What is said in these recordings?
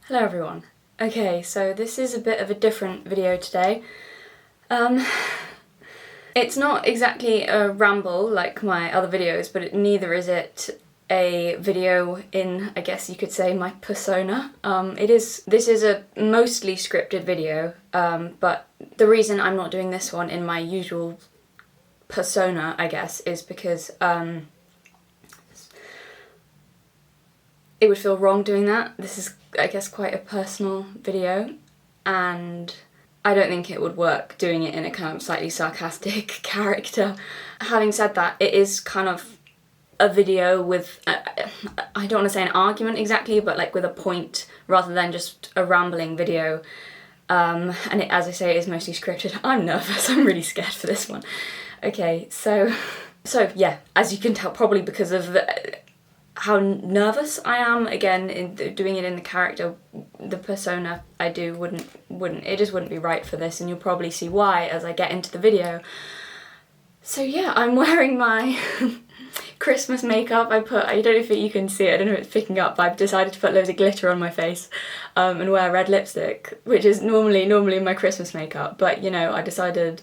Hello everyone. Okay, so this is a bit of a different video today. It's not exactly a ramble like my other videos, but neither is it a video in, I guess you could say, my persona. This is a mostly scripted video, but the reason I'm not doing this one in my usual persona, I guess, is because it would feel wrong doing that. This is, I guess, quite a personal video, and I don't think it would work doing it in a kind of slightly sarcastic character. Having said that, it is kind of a video with, I don't want to say an argument exactly, but like with a point rather than just a rambling video. And it, as I say, it is mostly scripted. I'm nervous, I'm really scared for this one. Okay, so yeah, as you can tell, probably because of how nervous I am, again, in doing it in the character, the persona I do it just wouldn't be right for this, and you'll probably see why as I get into the video. So yeah, I'm wearing my Christmas makeup. I don't know if you can see it, I don't know if it's picking up, but I've decided to put loads of glitter on my face and wear red lipstick, which is normally my Christmas makeup, but you know, I decided,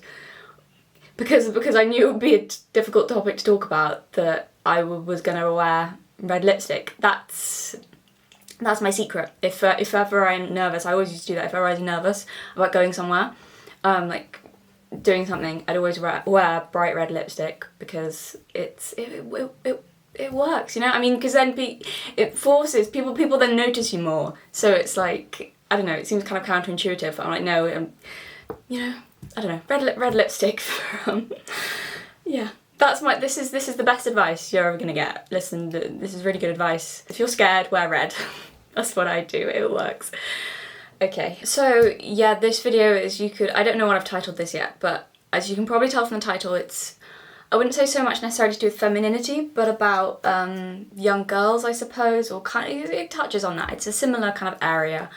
because I knew it would be a difficult topic to talk about, that I was gonna wear red lipstick. That's my secret. If ever I'm nervous, I always used to do that. If ever I was nervous about going somewhere, like doing something, I'd always wear bright red lipstick, because it works, you know. I mean, because then it forces people then notice you more. So it's like, I don't know. It seems kind of counterintuitive. But I'm like, no, you know, I don't know. Red lipstick. Yeah. This is the best advice you're ever gonna get. Listen, this is really good advice. If you're scared, wear red. That's what I do, it works. Okay, so yeah, this video is, I don't know what I've titled this yet, but as you can probably tell from the title, I wouldn't say so much necessarily to do with femininity, but about young girls, I suppose, or it touches on that. It's a similar kind of area.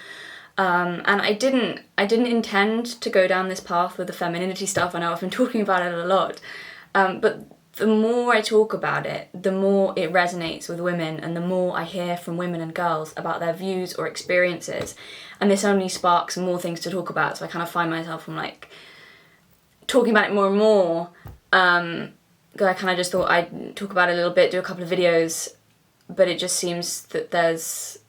And I didn't intend to go down this path with the femininity stuff. I know I've been talking about it a lot. But the more I talk about it, the more it resonates with women, and the more I hear from women and girls about their views or experiences. And this only sparks more things to talk about, so I kind of find myself, I'm like, talking about it more and more. I kind of just thought I'd talk about it a little bit, do a couple of videos, but it just seems that there's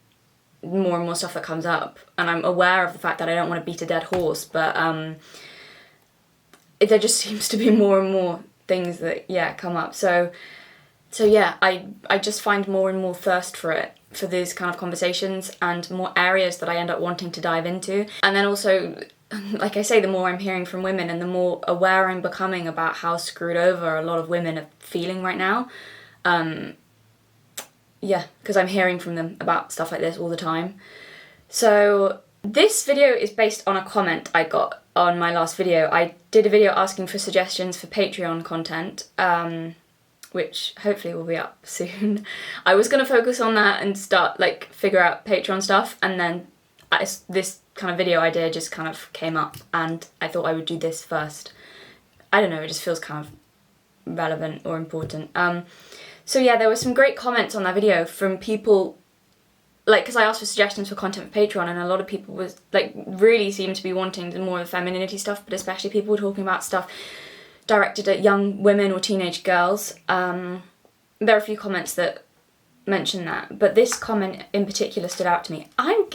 more and more stuff that comes up. And I'm aware of the fact that I don't want to beat a dead horse, but there just seems to be more and more things that, yeah, come up. So yeah, I just find more and more thirst for these kind of conversations, and more areas that I end up wanting to dive into. And then also, like I say, the more I'm hearing from women, and the more aware I'm becoming about how screwed over a lot of women are feeling right now. Yeah, because I'm hearing from them about stuff like this all the time. So this video is based on a comment I got on my last video. I did a video asking for suggestions for Patreon content, which hopefully will be up soon. I was going to focus on that and start, like, figure out Patreon stuff, and then this kind of video idea just kind of came up, and I thought I would do this first. I don't know, it just feels kind of relevant or important. So yeah, there were some great comments on that video from people, like, because I asked for suggestions for content for Patreon, and a lot of people was like, really seemed to be wanting more of the femininity stuff, but especially people were talking about stuff directed at young women or teenage girls. There are a few comments that mention that, but this comment in particular stood out to me. I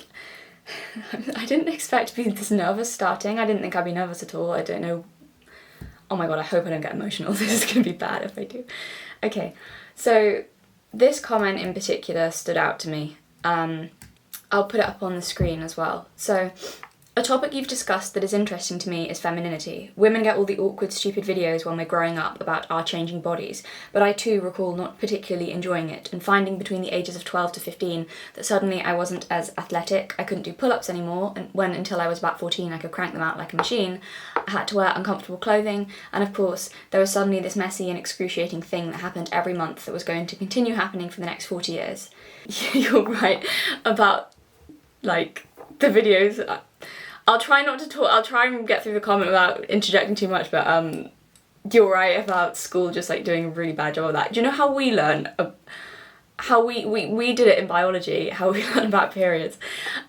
didn't expect to be this nervous starting. I didn't think I'd be nervous at all. I don't know. Oh my god, I hope I don't get emotional. This is going to be bad if I do. Okay, so this comment in particular stood out to me. I'll put it up on the screen as well. So, a topic you've discussed that is interesting to me is femininity. Women get all the awkward, stupid videos when we're growing up about our changing bodies, but I too recall not particularly enjoying it, and finding between the ages of 12 to 15 that suddenly I wasn't as athletic, I couldn't do pull-ups anymore, and when until I was about 14 I could crank them out like a machine, I had to wear uncomfortable clothing, and of course there was suddenly this messy and excruciating thing that happened every month that was going to continue happening for the next 40 years. You're right about, like, the videos. I'll try not to talk, I'll try and get through the comment without interjecting too much, but you're right about school just, like, doing a really bad job of that. Do you know how we learn how we did it in biology, how we learned about periods.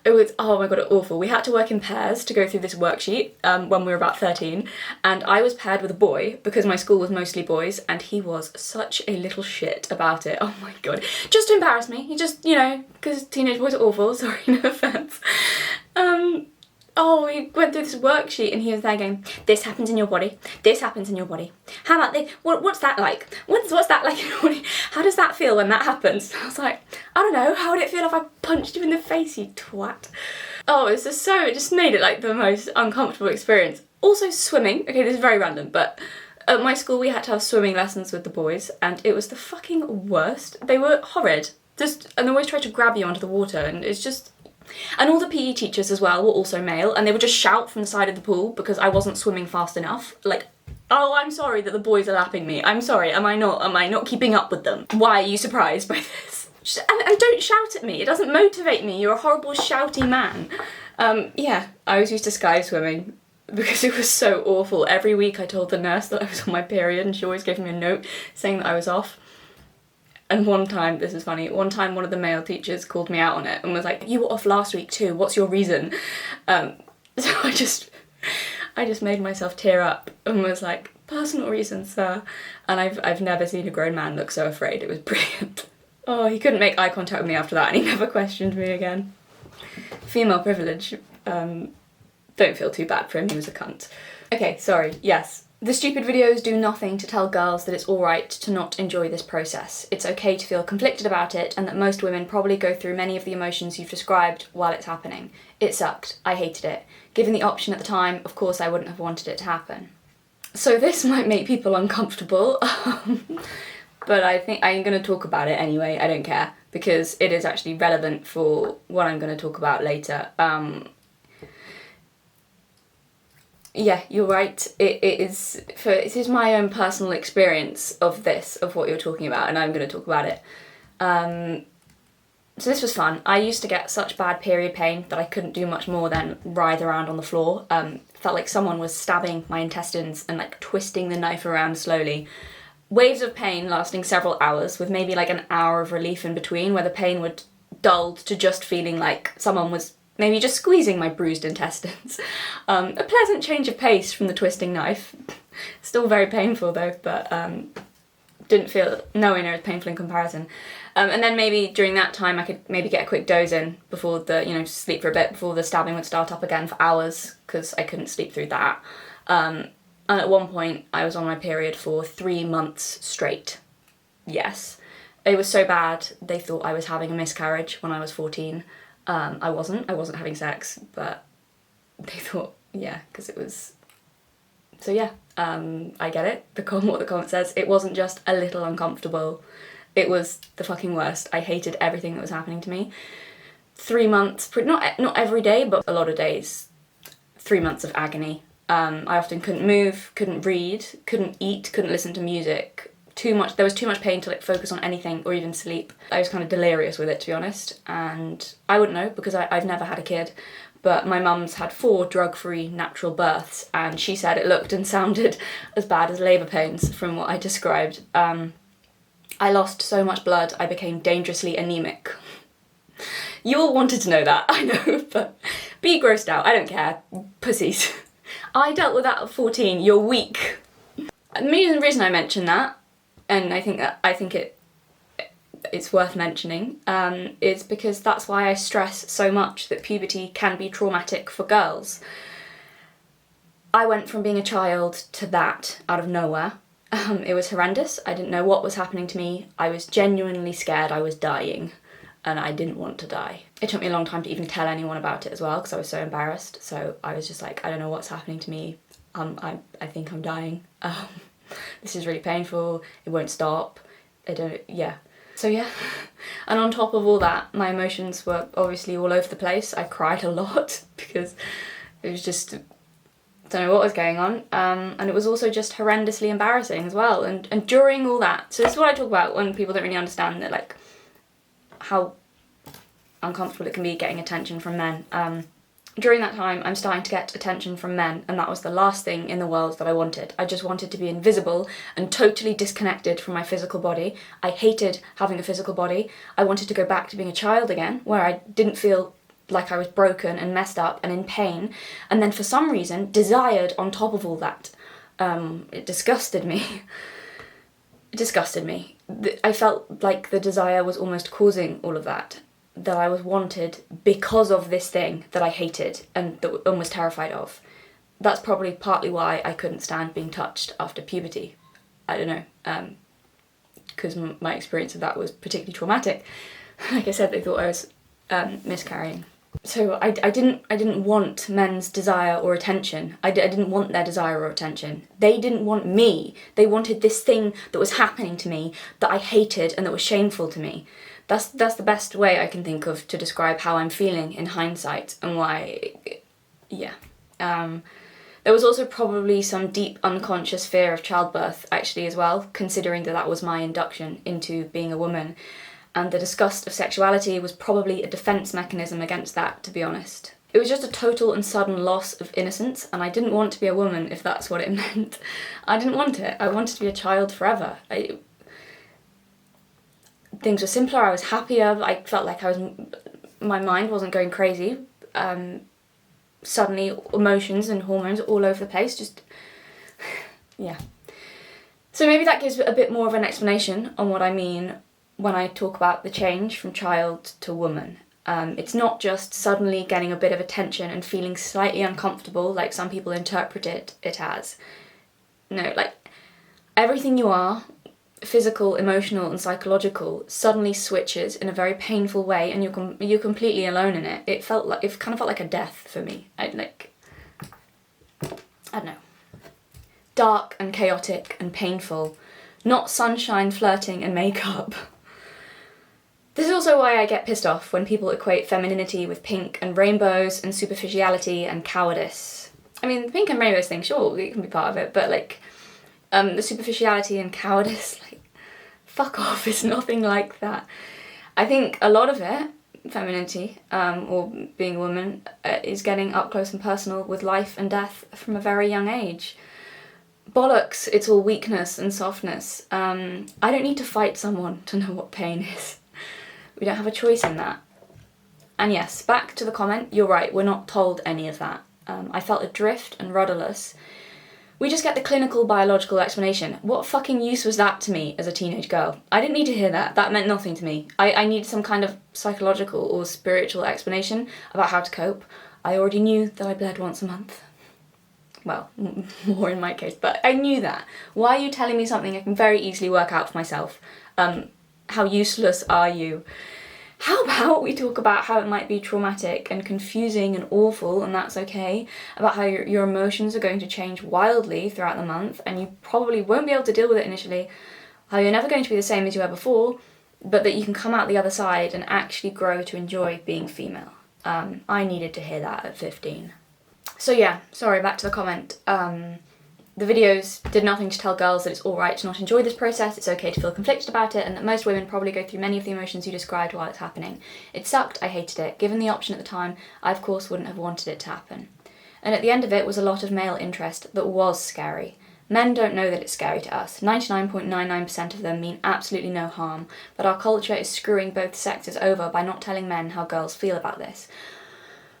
It was, oh my god, awful. We had to work in pairs to go through this worksheet when we were about 13, and I was paired with a boy because my school was mostly boys, and he was such a little shit about it. Oh my god. Just to embarrass me. He just, you know, because teenage boys are awful, sorry, no offence. Oh, we went through this worksheet and he was there going, this happens in your body, this happens in your body. How about this? What's that like? What's that like in your body? How does that feel when that happens? I was like, I don't know, how would it feel if I punched you in the face, you twat? Oh, it just made it like the most uncomfortable experience. Also swimming, okay, this is very random, but at my school we had to have swimming lessons with the boys and it was the fucking worst. They were horrid. And they always tried to grab you onto the water and it's just... And all the PE teachers as well were also male and they would just shout from the side of the pool because I wasn't swimming fast enough. Like, oh, I'm sorry that the boys are lapping me. I'm sorry, am I not keeping up with them? Why are you surprised by this? And don't shout at me, it doesn't motivate me, you're a horrible shouty man. Yeah, I was used to sky swimming because it was so awful. Every week I told the nurse that I was on my period and she always gave me a note saying that I was off. And one time, this is funny, one time one of the male teachers called me out on it and was like, you were off last week too, what's your reason? So I just made myself tear up and was like, personal reasons, sir. And I've never seen a grown man look so afraid, it was brilliant. Oh, he couldn't make eye contact with me after that and he never questioned me again. Female privilege, don't feel too bad for him, he was a cunt. Okay, sorry, yes. The stupid videos do nothing to tell girls that it's alright to not enjoy this process. It's okay to feel conflicted about it and that most women probably go through many of the emotions you've described while it's happening. It sucked. I hated it. Given the option at the time, of course I wouldn't have wanted it to happen. So this might make people uncomfortable, but I think I'm going to talk about it anyway, I don't care, because it is actually relevant for what I'm going to talk about later. Yeah, you're right. It is my own personal experience of what you're talking about, and I'm going to talk about it. So this was fun. I used to get such bad period pain that I couldn't do much more than writhe around on the floor. Felt like someone was stabbing my intestines and like twisting the knife around slowly. Waves of pain lasting several hours with maybe like an hour of relief in between where the pain would dulled to just feeling like someone was maybe just squeezing my bruised intestines. A pleasant change of pace from the twisting knife. Still very painful though, but didn't feel nowhere near as painful in comparison. And then maybe during that time I could maybe get a quick doze in before sleep for a bit before the stabbing would start up again for hours because I couldn't sleep through that. And at one point I was on my period for 3 months straight. Yes. It was so bad they thought I was having a miscarriage when I was 14. I wasn't having sex, but they thought, yeah, because it was, so yeah, I get it, what the comment says, it wasn't just a little uncomfortable, it was the fucking worst. I hated everything that was happening to me. 3 months, not every day, but a lot of days, 3 months of agony. I often couldn't move, couldn't read, couldn't eat, couldn't listen to music. There was too much pain to like focus on anything or even sleep. I was kind of delirious with it, to be honest, and I wouldn't know because I've never had a kid, but my mum's had 4 drug-free natural births and she said it looked and sounded as bad as labour pains from what I described. I lost so much blood I became dangerously anemic. You all wanted to know that, I know, but be grossed out, I don't care, pussies. I dealt with that at 14, you're weak. The main reason I mention that, and I think it's worth mentioning, is because that's why I stress so much that puberty can be traumatic for girls. I went from being a child to that out of nowhere. It was horrendous. I didn't know what was happening to me. I was genuinely scared I was dying and I didn't want to die. It took me a long time to even tell anyone about it as well because I was so embarrassed. So I was just like, I don't know what's happening to me. I think I'm dying. This is really painful, it won't stop, yeah. So yeah, and on top of all that, my emotions were obviously all over the place. I cried a lot because it was just, don't know what was going on, and it was also just horrendously embarrassing as well, and during all that, so this is what I talk about when people don't really understand that, like, how uncomfortable it can be getting attention from men. During that time, I'm starting to get attention from men, and that was the last thing in the world that I wanted. I just wanted to be invisible and totally disconnected from my physical body. I hated having a physical body. I wanted to go back to being a child again, where I didn't feel like I was broken and messed up and in pain, and then for some reason desired on top of all that. It disgusted me. It disgusted me. I felt like the desire was almost causing all of that. That I was wanted because of this thing that I hated and was terrified of. That's probably partly why I couldn't stand being touched after puberty. I don't know, because my experience of that was particularly traumatic. Like I said, they thought I was miscarrying. So I didn't want men's desire or attention. I didn't want their desire or attention. They didn't want me. They wanted this thing that was happening to me that I hated and that was shameful to me. That's the best way I can think of to describe how I'm feeling in hindsight and why, yeah. There was also probably some deep unconscious fear of childbirth actually as well, considering that was my induction into being a woman. And the disgust of sexuality was probably a defence mechanism against that, to be honest. It was just a total and sudden loss of innocence, and I didn't want to be a woman if that's what it meant. I didn't want it. I wanted to be a child forever. Things were simpler, I was happier, I felt like my mind wasn't going crazy. Suddenly emotions and hormones all over the place, just, yeah. So maybe that gives a bit more of an explanation on what I mean when I talk about the change from child to woman. It's not just suddenly getting a bit of attention and feeling slightly uncomfortable like some people interpret it as. No, like everything you are, physical, emotional and psychological, suddenly switches in a very painful way, and you're completely alone in it. It kind of felt like a death for me. I don't know. Dark and chaotic and painful, not sunshine, flirting and makeup. This is also why I get pissed off when people equate femininity with pink and rainbows and superficiality and cowardice. I mean, the pink and rainbows thing, sure, it can be part of it, but like, the superficiality and cowardice, like, fuck off, it's nothing like that. I think a lot of it, femininity, or being a woman, is getting up close and personal with life and death from a very young age. Bollocks, it's all weakness and softness. I don't need to fight someone to know what pain is. We don't have a choice in that. And yes, back to the comment, you're right, we're not told any of that. I felt adrift and rudderless. We just get the clinical biological explanation. What fucking use was that to me as a teenage girl? I didn't need to hear that. That meant nothing to me. I needed some kind of psychological or spiritual explanation about how to cope. I already knew that I bled once a month. Well, more in my case, but I knew that. Why are you telling me something I can very easily work out for myself? How useless are you? How about we talk about how it might be traumatic and confusing and awful, and that's okay, about how your emotions are going to change wildly throughout the month, and you probably won't be able to deal with it initially, how you're never going to be the same as you were before, but that you can come out the other side and actually grow to enjoy being female. I needed to hear that at 15. So yeah, sorry, back to the comment. The videos did nothing to tell girls that it's alright to not enjoy this process, it's okay to feel conflicted about it, and that most women probably go through many of the emotions you described while it's happening. It sucked, I hated it. Given the option at the time, I of course wouldn't have wanted it to happen. And at the end of it was a lot of male interest that was scary. Men don't know that it's scary to us. 99.99% of them mean absolutely no harm, but our culture is screwing both sexes over by not telling men how girls feel about this.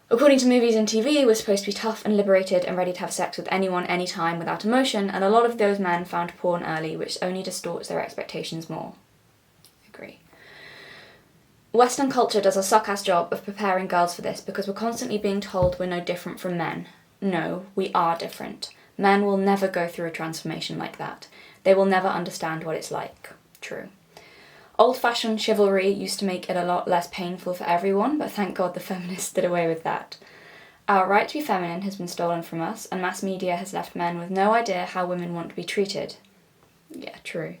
According to movies and TV, we're supposed to be tough and liberated and ready to have sex with anyone, anytime, without emotion, and a lot of those men found porn early, which only distorts their expectations more. Agree. Western culture does a suck-ass job of preparing girls for this because we're constantly being told we're no different from men. No, we are different. Men will never go through a transformation like that. They will never understand what it's like. True. Old-fashioned chivalry used to make it a lot less painful for everyone, but thank God the feminists did away with that. Our right to be feminine has been stolen from us, and mass media has left men with no idea how women want to be treated. Yeah, true.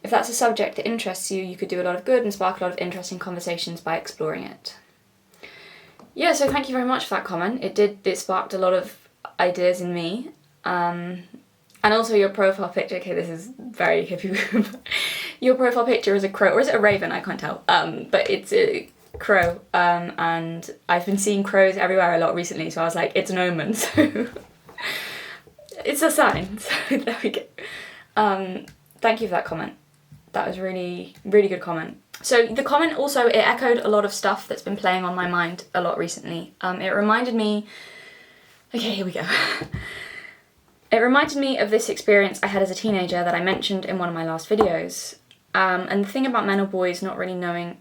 If that's a subject that interests you, you could do a lot of good and spark a lot of interesting conversations by exploring it. Yeah, so thank you very much for that comment. It sparked a lot of ideas in me. And also your profile picture, okay, this is very hippie. Your profile picture is a crow, or is it a raven? I can't tell. But it's crow, and I've been seeing crows everywhere a lot recently, so I was like, it's an omen, so it's a sign, so there we go. Thank you for that comment. That was really, really good comment. So the comment also, it echoed a lot of stuff that's been playing on my mind a lot recently. It reminded me, okay, here we go. It reminded me of this experience I had as a teenager that I mentioned in one of my last videos. And the thing about men or boys not really knowing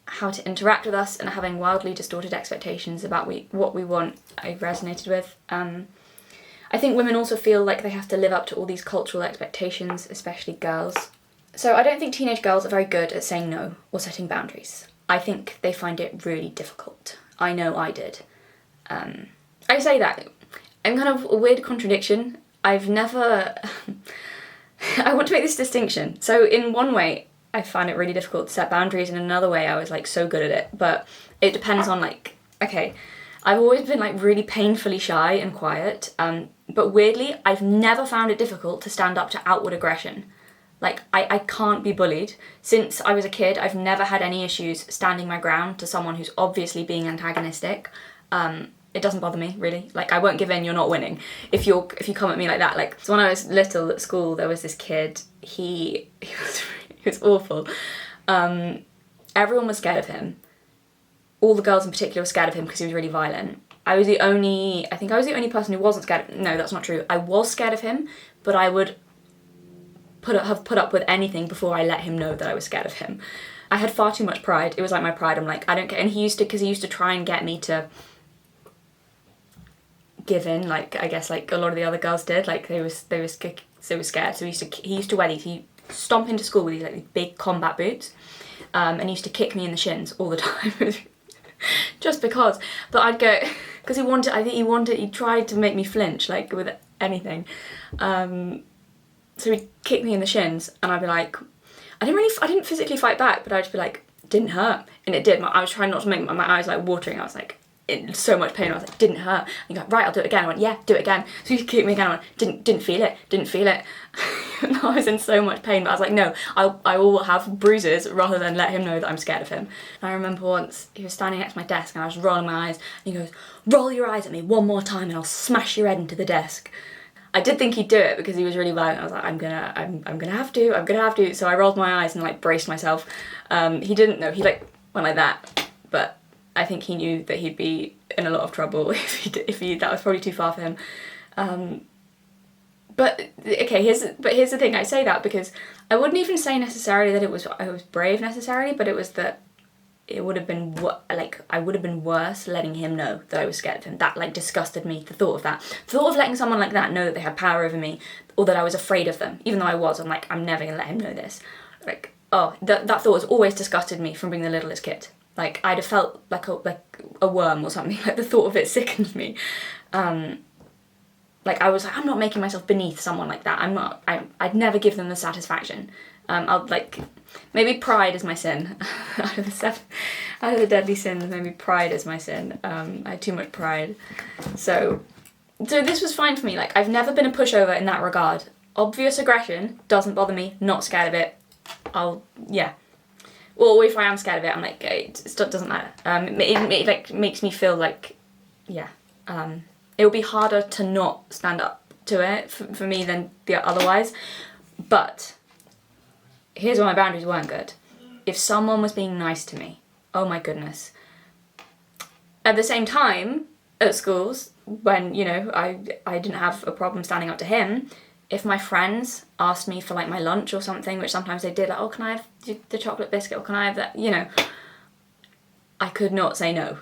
how to interact with us and having wildly distorted expectations about what we want, I resonated with. I think women also feel like they have to live up to all these cultural expectations, especially girls. So I don't think teenage girls are very good at saying no or setting boundaries. I think they find it really difficult. I know I did. I say that, I'm kind of a weird contradiction. I've never... I want to make this distinction. So in one way, I found it really difficult to set boundaries, and in another way, I was like so good at it. But it depends on like, okay, I've always been like really painfully shy and quiet. But weirdly, I've never found it difficult to stand up to outward aggression. Like, I can't be bullied. Since I was a kid, I've never had any issues standing my ground to someone who's obviously being antagonistic. It doesn't bother me, really. Like, I won't give in, you're not winning. If you come at me like that. Like, so when I was little at school, there was this kid, he was awful. Everyone was scared of him. All the girls in particular were scared of him because he was really violent. I think I was the only person who wasn't scared of, no, that's not true. I was scared of him, but I would have put up with anything before I let him know that I was scared of him. I had far too much pride. It was like my pride. I'm like, I don't care. And he used to try and get me to give in, like, I guess like a lot of the other girls did. Like, they were scared. So he used to wear these, he'd stomp into school with these like these big combat boots, and he used to kick me in the shins all the time. Just because. But I'd go, because he tried to make me flinch, like, with anything. So he'd kick me in the shins, and I'd be like, I didn't physically fight back, but I'd just be like, didn't hurt. And it did. I was trying not to make my eyes like watering. I was like, in so much pain. I was like, didn't hurt. And he'd go, right, I'll do it again. I went, yeah, do it again. So he'd kick me again. I went, didn't feel it. And I was in so much pain, but I was like, no, I will have bruises rather than let him know that I'm scared of him. And I remember once he was standing next to my desk and I was rolling my eyes, and he goes, roll your eyes at me one more time and I'll smash your head into the desk. I did think he'd do it because he was really violent. I was like, I'm gonna have to. So I rolled my eyes and like braced myself. He didn't know. He like went like that, but I think he knew that he'd be in a lot of trouble if he that was probably too far for him. But okay, here's the thing. I say that because I wouldn't even say necessarily that I was brave necessarily, but it was that it would have been I would have been worse letting him know that I was scared of him. That like disgusted me. The thought of letting someone like that know that they had power over me, or that I was afraid of them, even though I was. I'm like, I'm never gonna let him know this. Like, oh, that thought has always disgusted me from being the littlest kid. Like, I'd have felt like a worm or something. Like, the thought of it sickened me. Like, I was like, I'm not making myself beneath someone like that. I'd never give them the satisfaction. I'll like, maybe pride is my sin. Out of the deadly sins, maybe pride is my sin. I had too much pride. So this was fine for me. Like, I've never been a pushover in that regard. Obvious aggression doesn't bother me. Not scared of it. Yeah. Or if I am scared of it, I'm like, it doesn't matter. It like makes me feel like, yeah. It will be harder to not stand up to it for me than otherwise. But here's why my boundaries weren't good. If someone was being nice to me, oh my goodness. At the same time, at schools, when, you know, I didn't have a problem standing up to him, if my friends asked me for like my lunch or something, which sometimes they did, like, oh, can I have the chocolate biscuit, or can I have that, you know, I could not say no.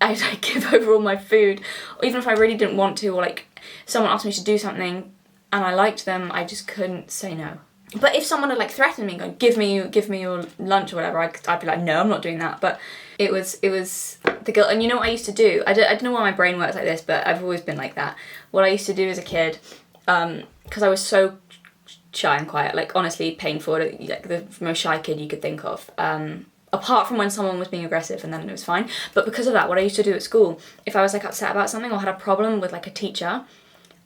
I'd like give over all my food, or even if I really didn't want to, or like someone asked me to do something and I liked them, I just couldn't say no. But if someone had like threatened me, going, give me your lunch or whatever, I'd be like, no, I'm not doing that. But it was the guilt. And you know what I used to do? I don't know why my brain works like this, but I've always been like that. What I used to do as a kid, because I was so shy and quiet, like honestly painful, like the most shy kid you could think of. Apart from when someone was being aggressive, and then it was fine. But because of that, what I used to do at school, if I was like upset about something or had a problem with like a teacher,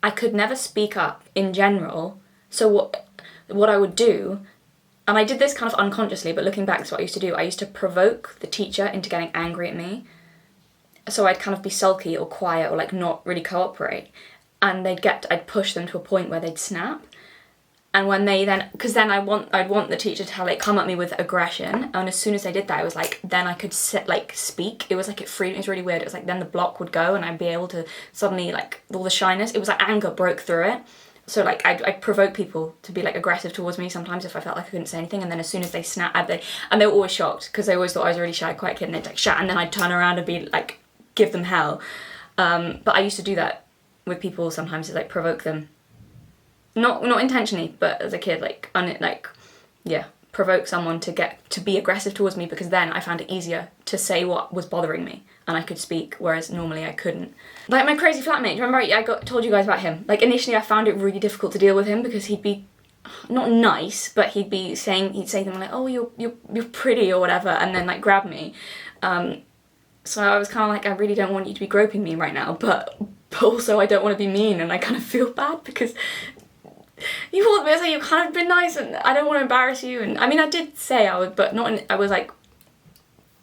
I could never speak up in general. So what I would do And I did this kind of unconsciously, but looking back, that's what I used to do. I used to provoke the teacher into getting angry at me. So I'd kind of be sulky or quiet or like not really cooperate. And I'd push them to a point where they'd snap. And when they then, because then I'd want the teacher to like come at me with aggression. And as soon as they did that, it was like, then I could speak. It was like, it freed me. It was really weird. It was like, then the block would go and I'd be able to suddenly, like, all the shyness, it was like anger broke through it. So like I'd provoke people to be like aggressive towards me sometimes if I felt like I couldn't say anything, and then as soon as they snapped, and they were always shocked because they always thought I was a really shy, quiet kid, and they'd like shout, and then I'd turn around and be like, give them hell. But I used to do that with people sometimes, to like provoke them, not intentionally, but as a kid, provoke someone to be aggressive towards me, because then I found it easier to say what was bothering me and I could speak, whereas normally I couldn't. Like my crazy flatmate, remember I told you guys about him? Like initially I found it really difficult to deal with him because he'd be not nice, but he'd say things like, oh, you're pretty or whatever, and then like grab me. So I was kind of like, I really don't want you to be groping me right now, but also I don't want to be mean, and I kind of feel bad because you want me to say you've kind of been nice and I don't want to embarrass you. And I mean, I did say I would, but I was like,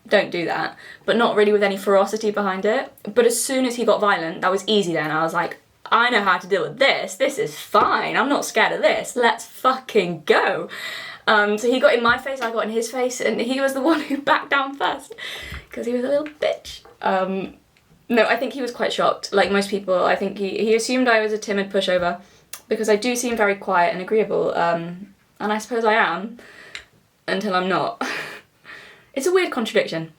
don't do that, but not really with any ferocity behind it. But as soon as he got violent, that was easy then. I was like, I know how to deal with this. This is fine. I'm not scared of this. Let's fucking go. So he got in my face, I got in his face, and he was the one who backed down first because he was a little bitch. No, I think he was quite shocked. Like most people, I think he assumed I was a timid pushover because I do seem very quiet and agreeable. And I suppose I am until I'm not. It's a weird contradiction.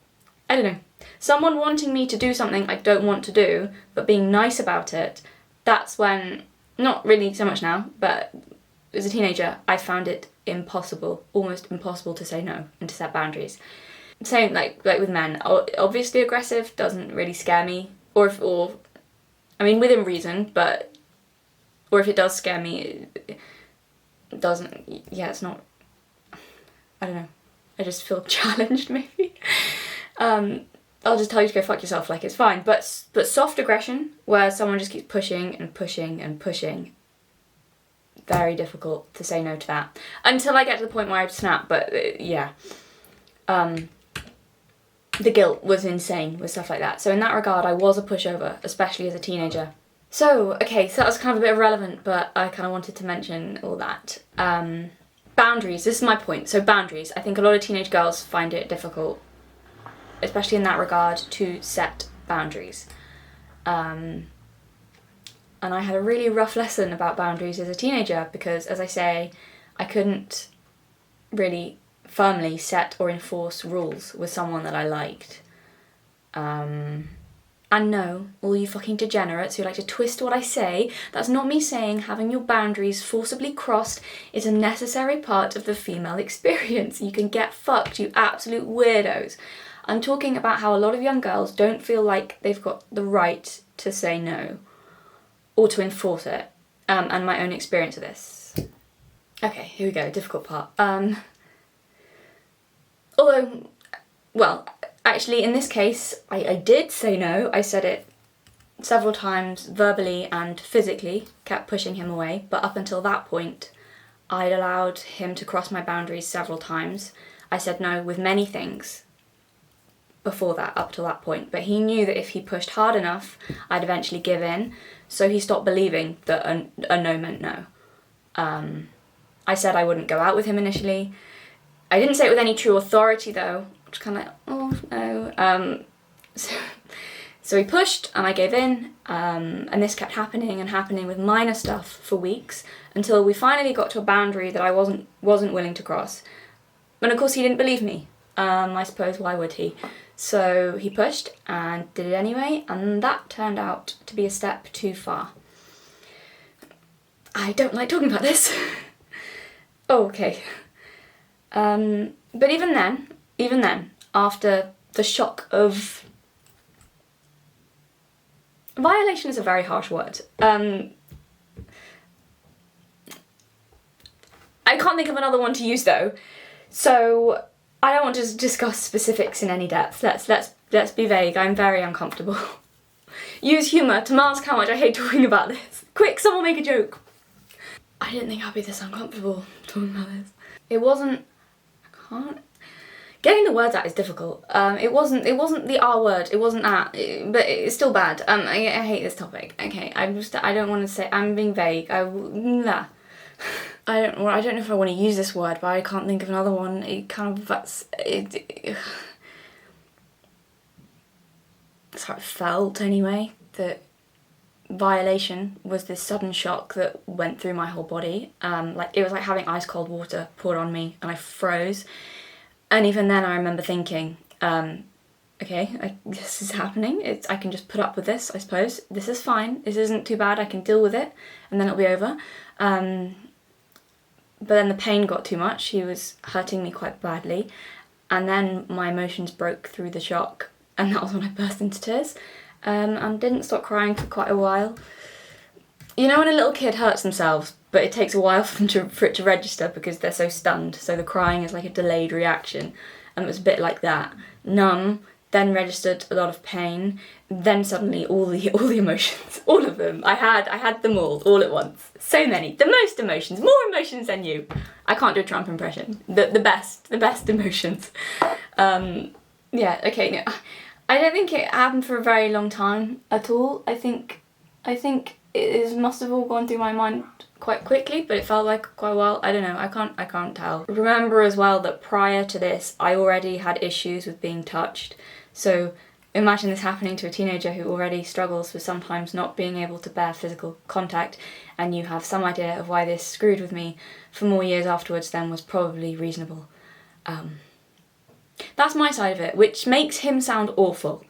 I don't know. Someone wanting me to do something I don't want to do, but being nice about it, that's when, not really so much now, but as a teenager, I found it impossible, almost impossible to say no and to set boundaries. Same like with men. Obviously aggressive doesn't really scare me, or I mean within reason, or if it does scare me, it doesn't, yeah, it's not, I don't know. I just feel challenged maybe. I'll just tell you to go fuck yourself, like it's fine. But soft aggression, where someone just keeps pushing and pushing and pushing, very difficult to say no to that. Until I get to the point where I'd snap, but yeah. The guilt was insane with stuff like that. So in that regard, I was a pushover, especially as a teenager. So, okay, so that was kind of a bit irrelevant, but I kind of wanted to mention all that. Boundaries, this is my point. So boundaries, I think a lot of teenage girls find it difficult, especially in that regard, to set boundaries. And I had a really rough lesson about boundaries as a teenager because, as I say, I couldn't really firmly set or enforce rules with someone that I liked. And no, all you fucking degenerates who like to twist what I say, that's not me saying having your boundaries forcibly crossed is a necessary part of the female experience. You can get fucked, you absolute weirdos. I'm talking about how a lot of young girls don't feel like they've got the right to say no or to enforce it, and my own experience of this. Okay, here we go, difficult part. Although, well, actually in this case, I did say no. I said it several times verbally and physically, kept pushing him away, but up until that point, I'd allowed him to cross my boundaries several times. I said no with many things before that, up till that point, but he knew that if he pushed hard enough, I'd eventually give in, so he stopped believing that a no meant no. I said I wouldn't go out with him initially. I didn't say it with any true authority though, which kind of like, oh no. So he pushed and I gave in, and this kept happening and happening with minor stuff for weeks until we finally got to a boundary that I wasn't willing to cross. And of course he didn't believe me. I suppose why would he? So he pushed and did it anyway, and that turned out to be a step too far. I don't like talking about this. Oh, okay. But even then, after the shock of... Violation is a very harsh word. I can't think of another one to use though, so I don't want to discuss specifics in any depth. Let's be vague. I'm very uncomfortable. Use humour to mask how much I hate talking about this. Quick, someone make a joke. I didn't think I'd be this uncomfortable talking about this. It wasn't can't. Getting the words out is difficult. It wasn't the R word. It wasn't that. But it's still bad. I hate this topic. Okay, I don't want to say. I'm being vague. Nah. I don't know if I want to use this word, but I can't think of another one. It kind of that's how it felt anyway. That violation was this sudden shock that went through my whole body. Like it was like having ice cold water poured on me, and I froze. And even then, I remember thinking, okay, this is happening. I can just put up with this, I suppose. This is fine. This isn't too bad. I can deal with it, and then it'll be over. But then the pain got too much. He was hurting me quite badly. And then my emotions broke through the shock. And that was when I burst into tears. And didn't stop crying for quite a while. You know when a little kid hurts themselves, but it takes a while for it to register because they're so stunned. So the crying is like a delayed reaction. And it was a bit like that. Numb, then registered a lot of pain, then suddenly all the emotions, all of them. I had them all at once. So many, the most emotions, more emotions than you. I can't do a Trump impression. The best emotions. Yeah, okay, no, I don't think it happened for a very long time at all. I think it must have all gone through my mind quite quickly, but it felt like quite a while. I don't know, I can't tell. Remember as well that prior to this, I already had issues with being touched. So imagine this happening to a teenager who already struggles with sometimes not being able to bear physical contact, and you have some idea of why this screwed with me for more years afterwards than was probably reasonable. That's my side of it, which makes him sound awful,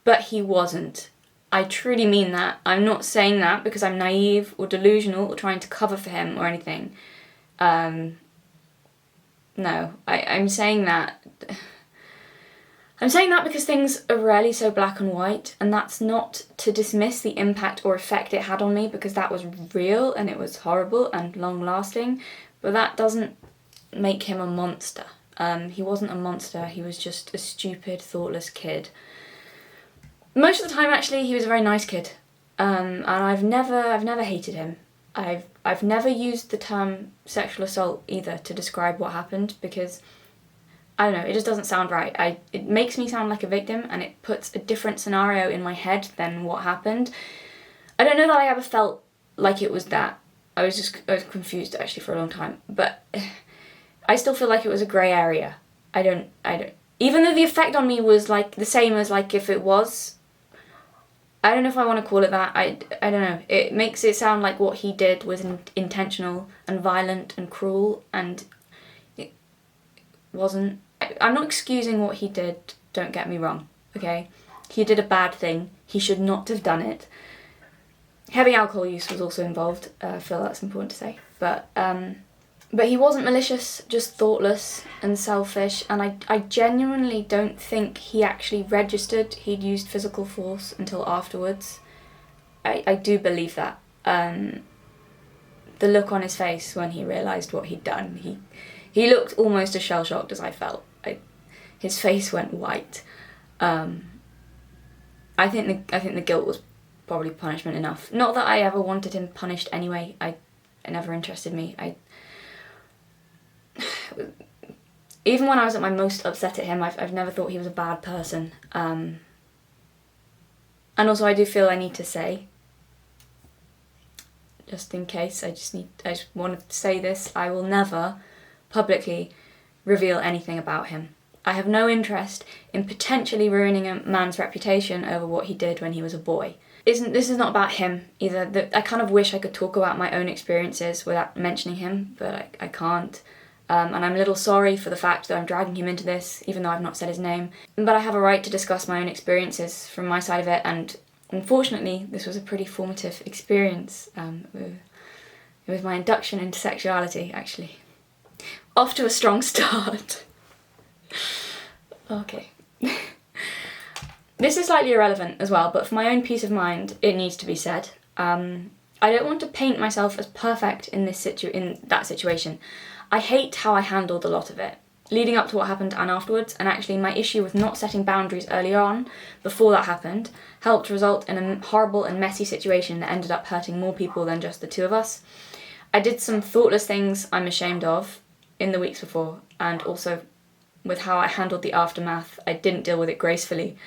but he wasn't. I truly mean that. I'm not saying that because I'm naive or delusional or trying to cover for him or anything. No, I'm saying that... I'm saying that because things are rarely so black and white, and that's not to dismiss the impact or effect it had on me, because that was real and it was horrible and long-lasting, but that doesn't make him a monster. He wasn't a monster, he was just a stupid, thoughtless kid. Most of the time, actually, he was a very nice kid, and I've never hated him. I've never used the term sexual assault either to describe what happened, because I don't know, it just doesn't sound right. It makes me sound like a victim, and it puts a different scenario in my head than what happened. I don't know that I ever felt like it was that. I was confused actually for a long time, but I still feel like it was a grey area. I don't, even though the effect on me was like the same as like if it was, I don't know if I want to call it that. I don't know. It makes it sound like what he did was intentional and violent and cruel, and it wasn't. I'm not excusing what he did, don't get me wrong, okay? He did a bad thing. He should not have done it. Heavy alcohol use was also involved. I feel that's important to say. But he wasn't malicious, just thoughtless and selfish, and I genuinely don't think he actually registered he'd used physical force until afterwards. I do believe that. The look on his face when he realised what he'd done, he looked almost as shell-shocked as I felt. His face went white. I think the guilt was probably punishment enough. Not that I ever wanted him punished anyway. It never interested me. Even when I was at my most upset at him, I've never thought he was a bad person. And also I do feel I need to say, just in case, I just want to say this, I will never publicly reveal anything about him. I have no interest in potentially ruining a man's reputation over what he did when he was a boy. This is not about him either. I kind of wish I could talk about my own experiences without mentioning him, but I can't. And I'm a little sorry for the fact that I'm dragging him into this, even though I've not said his name. But I have a right to discuss my own experiences from my side of it, and unfortunately this was a pretty formative experience. It was my induction into sexuality, actually. Off to a strong start. Okay. This is slightly irrelevant as well, but for my own peace of mind, it needs to be said. I don't want to paint myself as perfect in that situation. I hate how I handled a lot of it, leading up to what happened and afterwards, and actually my issue with not setting boundaries early on, before that happened, helped result in a horrible and messy situation that ended up hurting more people than just the two of us. I did some thoughtless things I'm ashamed of, in the weeks before, and also with how I handled the aftermath, I didn't deal with it gracefully.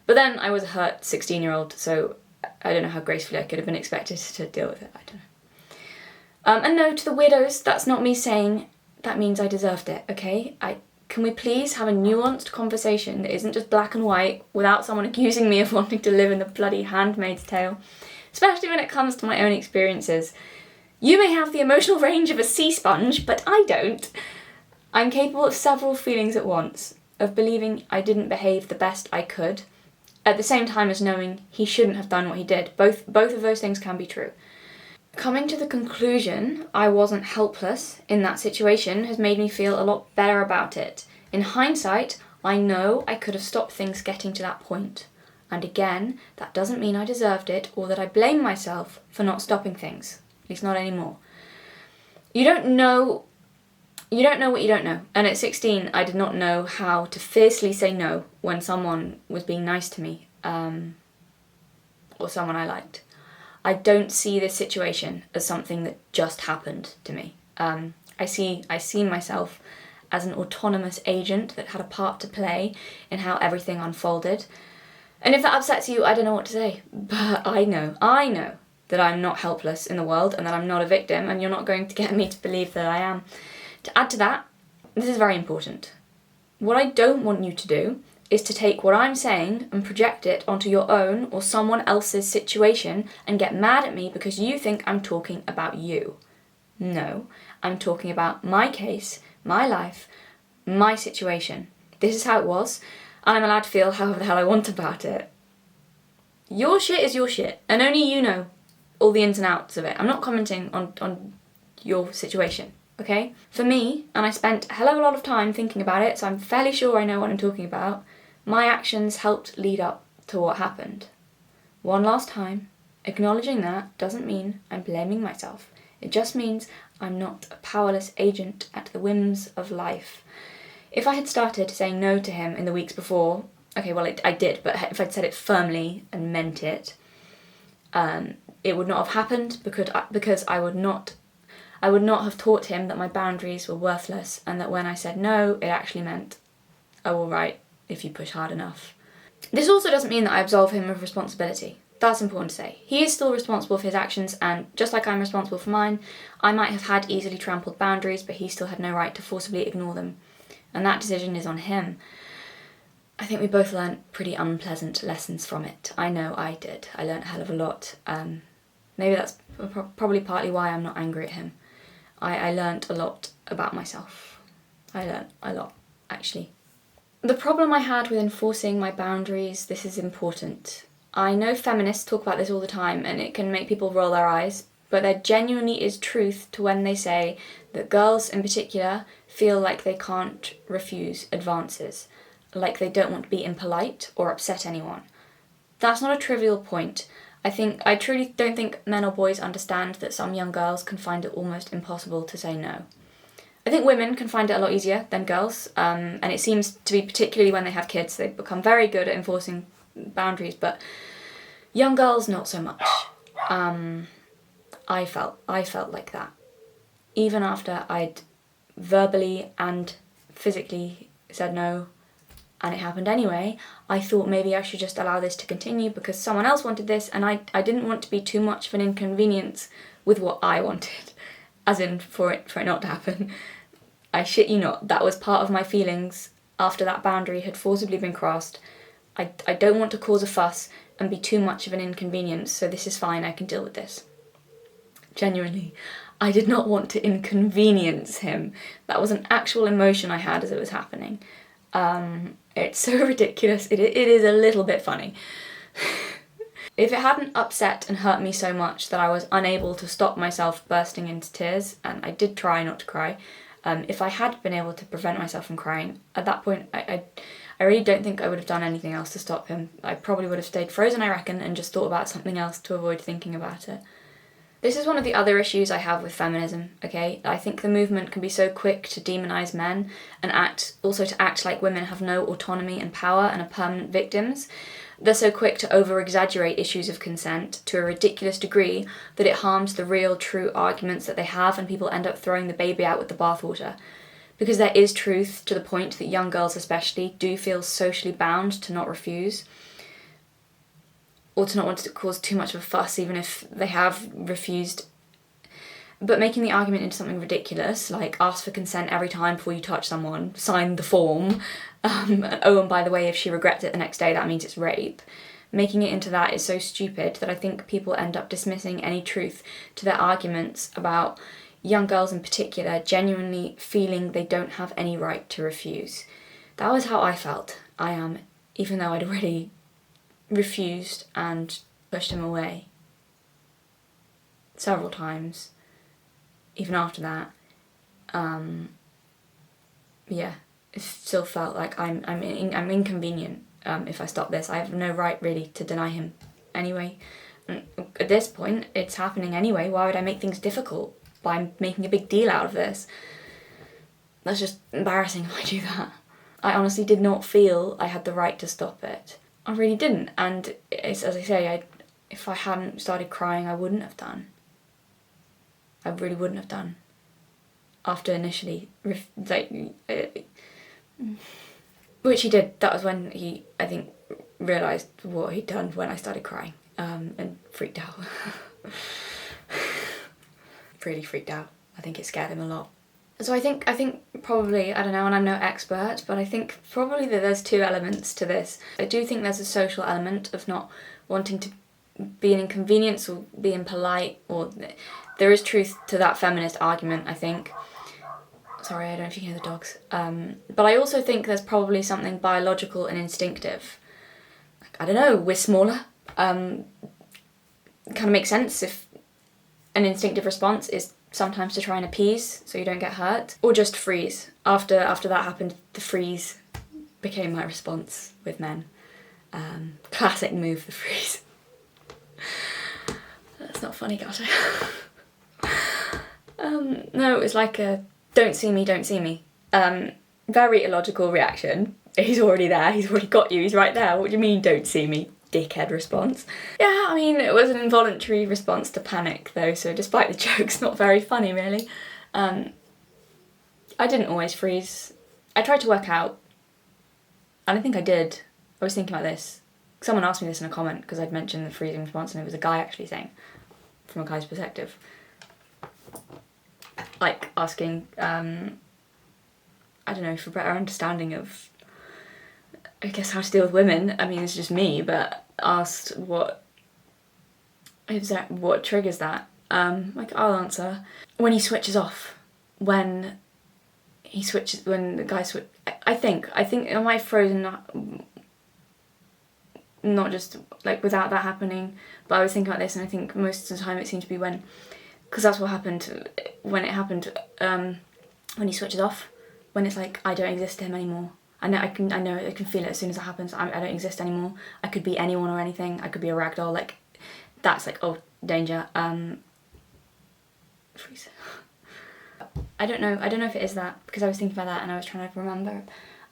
But then I was a hurt 16-year-old, so I don't know how gracefully I could have been expected to deal with it. I don't know. And no, to the weirdos, that's not me saying that means I deserved it, okay? Can we please have a nuanced conversation that isn't just black and white without someone accusing me of wanting to live in the bloody Handmaid's Tale? Especially when it comes to my own experiences. You may have the emotional range of a sea sponge, but I don't. I'm capable of several feelings at once, of believing I didn't behave the best I could, at the same time as knowing he shouldn't have done what he did. Both of those things can be true. Coming to the conclusion I wasn't helpless in that situation has made me feel a lot better about it. In hindsight, I know I could have stopped things getting to that point. And again, that doesn't mean I deserved it or that I blame myself for not stopping things. At least not anymore. You don't know what you don't know. And at 16, I did not know how to fiercely say no when someone was being nice to me, or someone I liked. I don't see this situation as something that just happened to me. I see myself as an autonomous agent that had a part to play in how everything unfolded. And if that upsets you, I don't know what to say. But I know that I'm not helpless in the world and that I'm not a victim, and you're not going to get me to believe that I am. To add to that, this is very important. What I don't want you to do is to take what I'm saying and project it onto your own or someone else's situation and get mad at me because you think I'm talking about you. No, I'm talking about my case, my life, my situation. This is how it was, and I'm allowed to feel however the hell I want about it. Your shit is your shit, and only you know all the ins and outs of it. I'm not commenting on your situation, okay? For me, and I spent a hell of a lot of time thinking about it, so I'm fairly sure I know what I'm talking about, my actions helped lead up to what happened. One last time, acknowledging that doesn't mean I'm blaming myself. It just means I'm not a powerless agent at the whims of life. If I had started saying no to him in the weeks before, okay, well, I did, but if I'd said it firmly and meant it, it would not have happened because I would not have taught him that my boundaries were worthless and that when I said no, it actually meant, oh, all right, if you push hard enough. This also doesn't mean that I absolve him of responsibility. That's important to say. He is still responsible for his actions, and just like I'm responsible for mine, I might have had easily trampled boundaries, but he still had no right to forcibly ignore them. And that decision is on him. I think we both learnt pretty unpleasant lessons from it. I know I did. I learnt a hell of a lot. Maybe that's probably partly why I'm not angry at him. I learnt a lot about myself. I learnt a lot, actually. The problem I had with enforcing my boundaries, this is important. I know feminists talk about this all the time and it can make people roll their eyes, but there genuinely is truth to when they say that girls in particular feel like they can't refuse advances, like they don't want to be impolite or upset anyone. That's not a trivial point. I truly don't think men or boys understand that some young girls can find it almost impossible to say no. I think women can find it a lot easier than girls, and it seems to be particularly when they have kids. They become very good at enforcing boundaries, but young girls not so much. I felt like that. Even after I'd verbally and physically said no, and it happened anyway, I thought maybe I should just allow this to continue because someone else wanted this, and I didn't want to be too much of an inconvenience with what I wanted, as in for it not to happen. I shit you not, that was part of my feelings after that boundary had forcibly been crossed. I don't want to cause a fuss and be too much of an inconvenience, so this is fine, I can deal with this. Genuinely, I did not want to inconvenience him. That was an actual emotion I had as it was happening. It's so ridiculous, it is a little bit funny. If it hadn't upset and hurt me so much that I was unable to stop myself bursting into tears, and I did try not to cry, if I had been able to prevent myself from crying, at that point I really don't think I would have done anything else to stop him. I probably would have stayed frozen, I reckon, and just thought about something else to avoid thinking about it. This is one of the other issues I have with feminism, okay? I think the movement can be so quick to demonise men and to act like women have no autonomy and power and are permanent victims. They're so quick to over-exaggerate issues of consent to a ridiculous degree that it harms the real, true arguments that they have and people end up throwing the baby out with the bathwater. because there is truth to the point that young girls especially do feel socially bound to not refuse, or to not want to cause too much of a fuss even if they have refused. But making the argument into something ridiculous, like ask for consent every time before you touch someone, sign the form, oh, and by the way, if she regrets it the next day, that means it's rape. Making it into that is so stupid that I think people end up dismissing any truth to their arguments about young girls in particular genuinely feeling they don't have any right to refuse. That was how I felt. Even though I'd already refused and pushed him away several times. Even after that, it still felt like I'm inconvenient if I stop this. I have no right really to deny him anyway. And at this point, it's happening anyway. Why would I make things difficult by making a big deal out of this? That's just embarrassing if I do that. I honestly did not feel I had the right to stop it. I really didn't. And it's, as I say, if I hadn't started crying, I wouldn't have done. I really wouldn't have done. After initially, which he did. That was when he, I think, realised what he'd done when I started crying, and freaked out. Really freaked out. I think it scared him a lot. So I think probably, I don't know, and I'm no expert, but I think probably that there's two elements to this. I do think there's a social element of not wanting to be an inconvenience or be impolite, or there is truth to that feminist argument, I think. Sorry, I don't know if you can hear the dogs. But I also think there's probably something biological and instinctive. Like, I don't know, we're smaller. Kind of makes sense if an instinctive response is sometimes to try and appease so you don't get hurt, or just freeze. After that happened, the freeze became my response with men. Classic move, the freeze. That's not funny, Galatea. No, it was like a don't see me, don't see me. Very illogical reaction. He's already there, he's already got you, he's right there. What do you mean, don't see me? Dickhead response. Yeah, I mean, it was an involuntary response to panic though, so despite the jokes, not very funny really. I didn't always freeze. I tried to work out, and I think I did. I was thinking about this. Someone asked me this in a comment because I'd mentioned the freezing response, and it was a guy actually saying, from a guy's perspective. Like asking, I don't know, for better understanding of, I guess, how to deal with women. I mean, it's just me, but asked what triggers that. Like, I'll answer. When he switches off. When the guy switches. I think, am I frozen? Not just, like, without that happening, but I was thinking about this, and I think most of the time it seemed to be when, because that's what happened when it happened, when he switches off, when it's like, I don't exist to him anymore. I can feel it as soon as it happens. I don't exist anymore. I could be anyone or anything. I could be a ragdoll. Like, that's like, oh, danger. Freeze. I don't know if it is that, because I was thinking about that and I was trying to remember.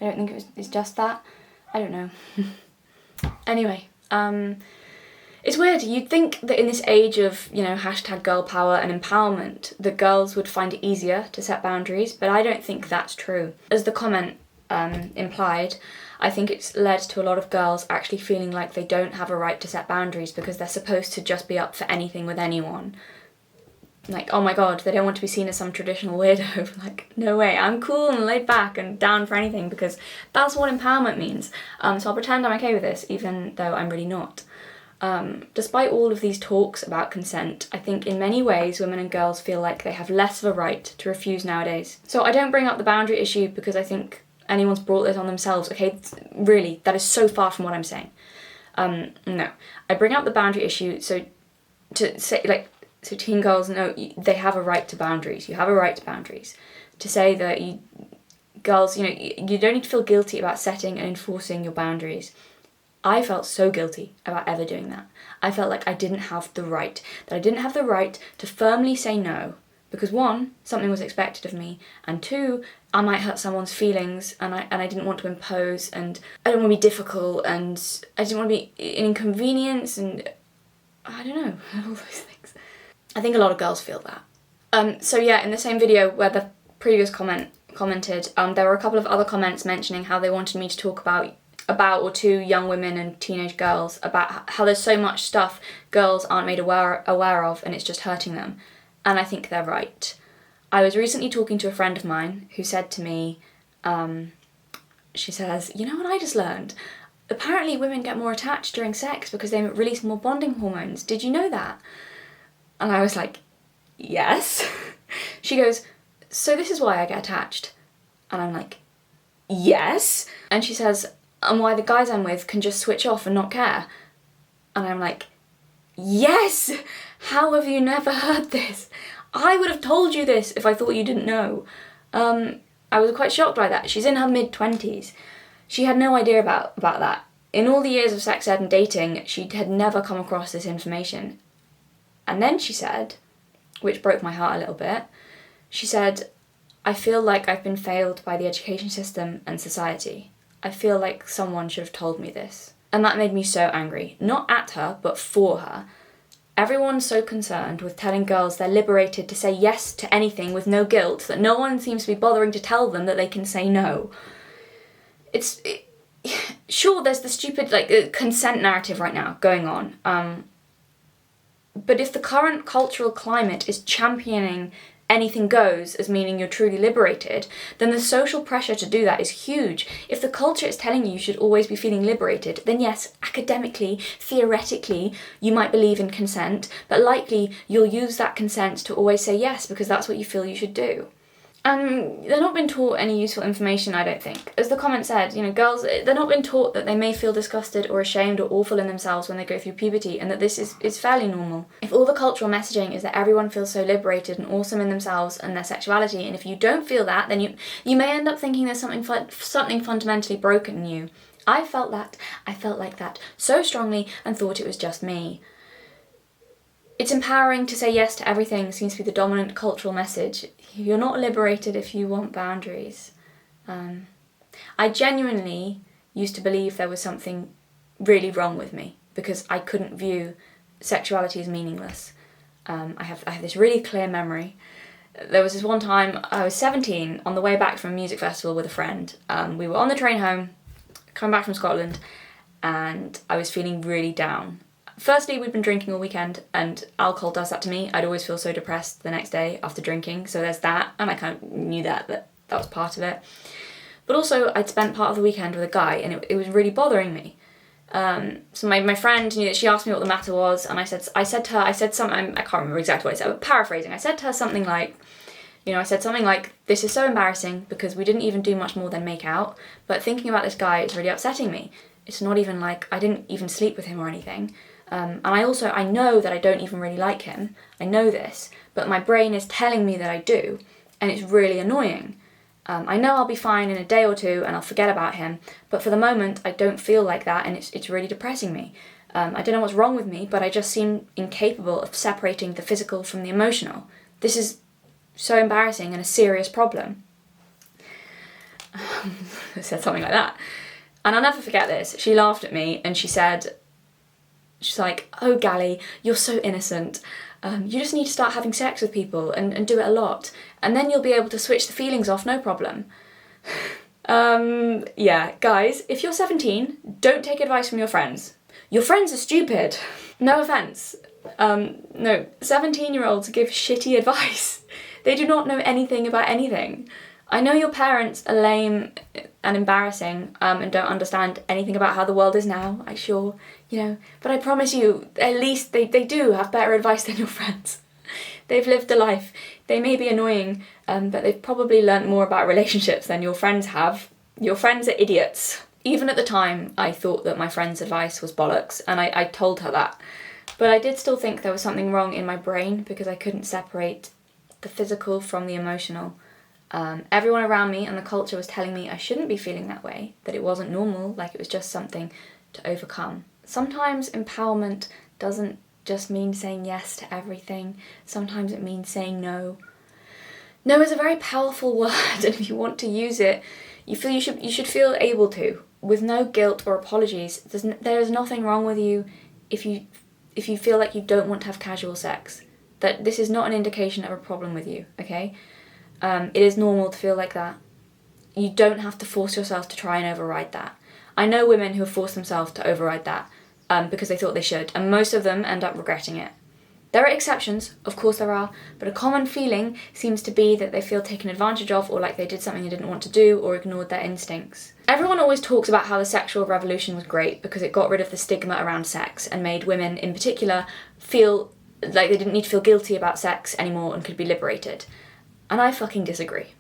I don't think it's just that. I don't know. Anyway, it's weird. You'd think that in this age of, hashtag girl power and empowerment, that girls would find it easier to set boundaries, but I don't think that's true. As the comment implied, I think it's led to a lot of girls actually feeling like they don't have a right to set boundaries because they're supposed to just be up for anything with anyone. Like, oh my god, they don't want to be seen as some traditional weirdo. Like, no way, I'm cool and laid back and down for anything because that's what empowerment means. So I'll pretend I'm okay with this, even though I'm really not. Despite all of these talks about consent, I think in many ways women and girls feel like they have less of a right to refuse nowadays. So I don't bring up the boundary issue because I think anyone's brought this on themselves. Okay, really, that is so far from what I'm saying. No, I bring up the boundary issue so to say, like, so teen girls know they have a right to boundaries. You have a right to boundaries. To say that girls, you don't need to feel guilty about setting and enforcing your boundaries. I felt so guilty about ever doing that. I felt like I didn't have the right. That I didn't have the right to firmly say no. Because one, something was expected of me, and two, I might hurt someone's feelings, and I didn't want to impose, and I didn't want to be difficult, and I didn't want to be an inconvenience, and I don't know, all those things. I think a lot of girls feel that. So yeah, in the same video where the previous commented, there were a couple of other comments mentioning how they wanted me to talk about or to young women and teenage girls about how there's so much stuff girls aren't made aware of and it's just hurting them. And I think they're right. I was recently talking to a friend of mine who said to me, she says, you know what I just learned? Apparently women get more attached during sex because they release more bonding hormones. Did you know that? And I was like, yes. She goes, so this is why I get attached. And I'm like, yes. And she says, and why the guys I'm with can just switch off and not care. And I'm like, yes! How have you never heard this? I would have told you this if I thought you didn't know. I was quite shocked by that. She's in her mid-20s. She had no idea about that. In all the years of sex ed and dating, she had never come across this information. And then she said, which broke my heart a little bit, she said, I feel like I've been failed by the education system and society. I feel like someone should have told me this. And that made me so angry. Not at her, but for her. Everyone's so concerned with telling girls they're liberated to say yes to anything with no guilt that no one seems to be bothering to tell them that they can say no. Sure, there's the stupid consent narrative right now going on. But if the current cultural climate is championing anything goes as meaning you're truly liberated, then the social pressure to do that is huge. If the culture is telling you should always be feeling liberated, then yes, academically, theoretically, you might believe in consent, but likely you'll use that consent to always say yes because that's what you feel you should do. And they're not been taught any useful information, I don't think. As the comment said, girls, they're not been taught that they may feel disgusted or ashamed or awful in themselves when they go through puberty, and that this is fairly normal. If all the cultural messaging is that everyone feels so liberated and awesome in themselves and their sexuality, and if you don't feel that, then you may end up thinking there's something fundamentally broken in you. I felt like that so strongly and thought it was just me. It's empowering to say yes to everything seems to be the dominant cultural message. You're not liberated if you want boundaries. I genuinely used to believe there was something really wrong with me because I couldn't view sexuality as meaningless. I have this really clear memory. There was this one time, I was 17, on the way back from a music festival with a friend. We were on the train home, coming back from Scotland, and I was feeling really down. Firstly, we'd been drinking all weekend, and alcohol does that to me. I'd always feel so depressed the next day after drinking, so there's that, and I kind of knew that was part of it. But also, I'd spent part of the weekend with a guy, and it was really bothering me. So my friend, she asked me what the matter was, and I said something, I can't remember exactly what I said, but paraphrasing, I said to her something like, this is so embarrassing because we didn't even do much more than make out, but thinking about this guy is really upsetting me. It's not even like I didn't even sleep with him or anything. And I know that I don't even really like him. I know this, but my brain is telling me that I do, and it's really annoying. I know I'll be fine in a day or two and I'll forget about him, but for the moment I don't feel like that, and it's really depressing me. I don't know what's wrong with me, but I just seem incapable of separating the physical from the emotional. This is so embarrassing and a serious problem. I said something like that. And I'll never forget this. She laughed at me and she's like, oh, Gally, you're so innocent. You just need to start having sex with people and do it a lot. And then you'll be able to switch the feelings off, no problem. Yeah, guys, if you're 17, don't take advice from your friends. Your friends are stupid. No offence. No, 17-year-olds give shitty advice. They do not know anything about anything. I know your parents are lame and embarrassing and don't understand anything about how the world is now, but I promise you, at least they do have better advice than your friends. They've lived a life. They may be annoying, but they've probably learnt more about relationships than your friends have. Your friends are idiots. Even at the time, I thought that my friend's advice was bollocks, and I told her that. But I did still think there was something wrong in my brain because I couldn't separate the physical from the emotional. Everyone around me and the culture was telling me I shouldn't be feeling that way, that it wasn't normal, like it was just something to overcome. Sometimes empowerment doesn't just mean saying yes to everything. Sometimes it means saying no. No is a very powerful word, and if you want to use it, you should feel able to, with no guilt or apologies. There is nothing wrong with you if you feel like you don't want to have casual sex. That this is not an indication of a problem with you, okay? It is normal to feel like that. You don't have to force yourself to try and override that. I know women who have forced themselves to override that because they thought they should, and most of them end up regretting it. There are exceptions, of course there are, but a common feeling seems to be that they feel taken advantage of, or like they did something they didn't want to do, or ignored their instincts. Everyone always talks about how the sexual revolution was great because it got rid of the stigma around sex and made women in particular feel like they didn't need to feel guilty about sex anymore and could be liberated. And I fucking disagree.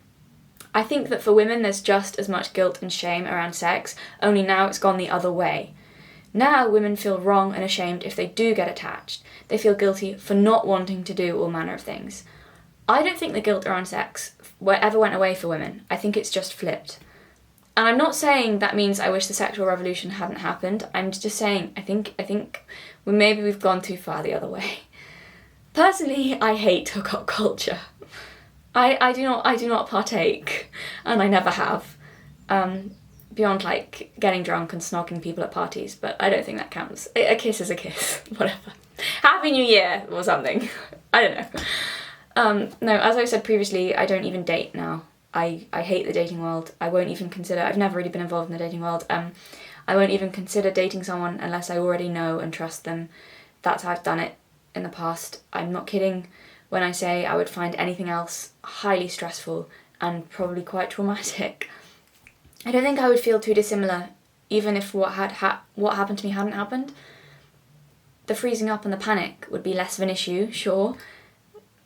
I think that for women there's just as much guilt and shame around sex, only now it's gone the other way. Now women feel wrong and ashamed if they do get attached. They feel guilty for not wanting to do all manner of things. I don't think the guilt around sex ever went away for women. I think it's just flipped. And I'm not saying that means I wish the sexual revolution hadn't happened. I'm just saying I think maybe we've gone too far the other way. Personally, I hate hookup culture. I do not partake, and I never have. Beyond like getting drunk and snogging people at parties, but I don't think that counts. A kiss is a kiss, whatever. Happy New Year or something. I don't know. No, as I said previously, I don't even date now. I hate the dating world. I won't even consider, I've never really been involved in the dating world. I won't even consider dating someone unless I already know and trust them. That's how I've done it in the past. I'm not kidding when I say I would find anything else highly stressful and probably quite traumatic. I don't think I would feel too dissimilar, even if what happened to me hadn't happened. The freezing up and the panic would be less of an issue, sure.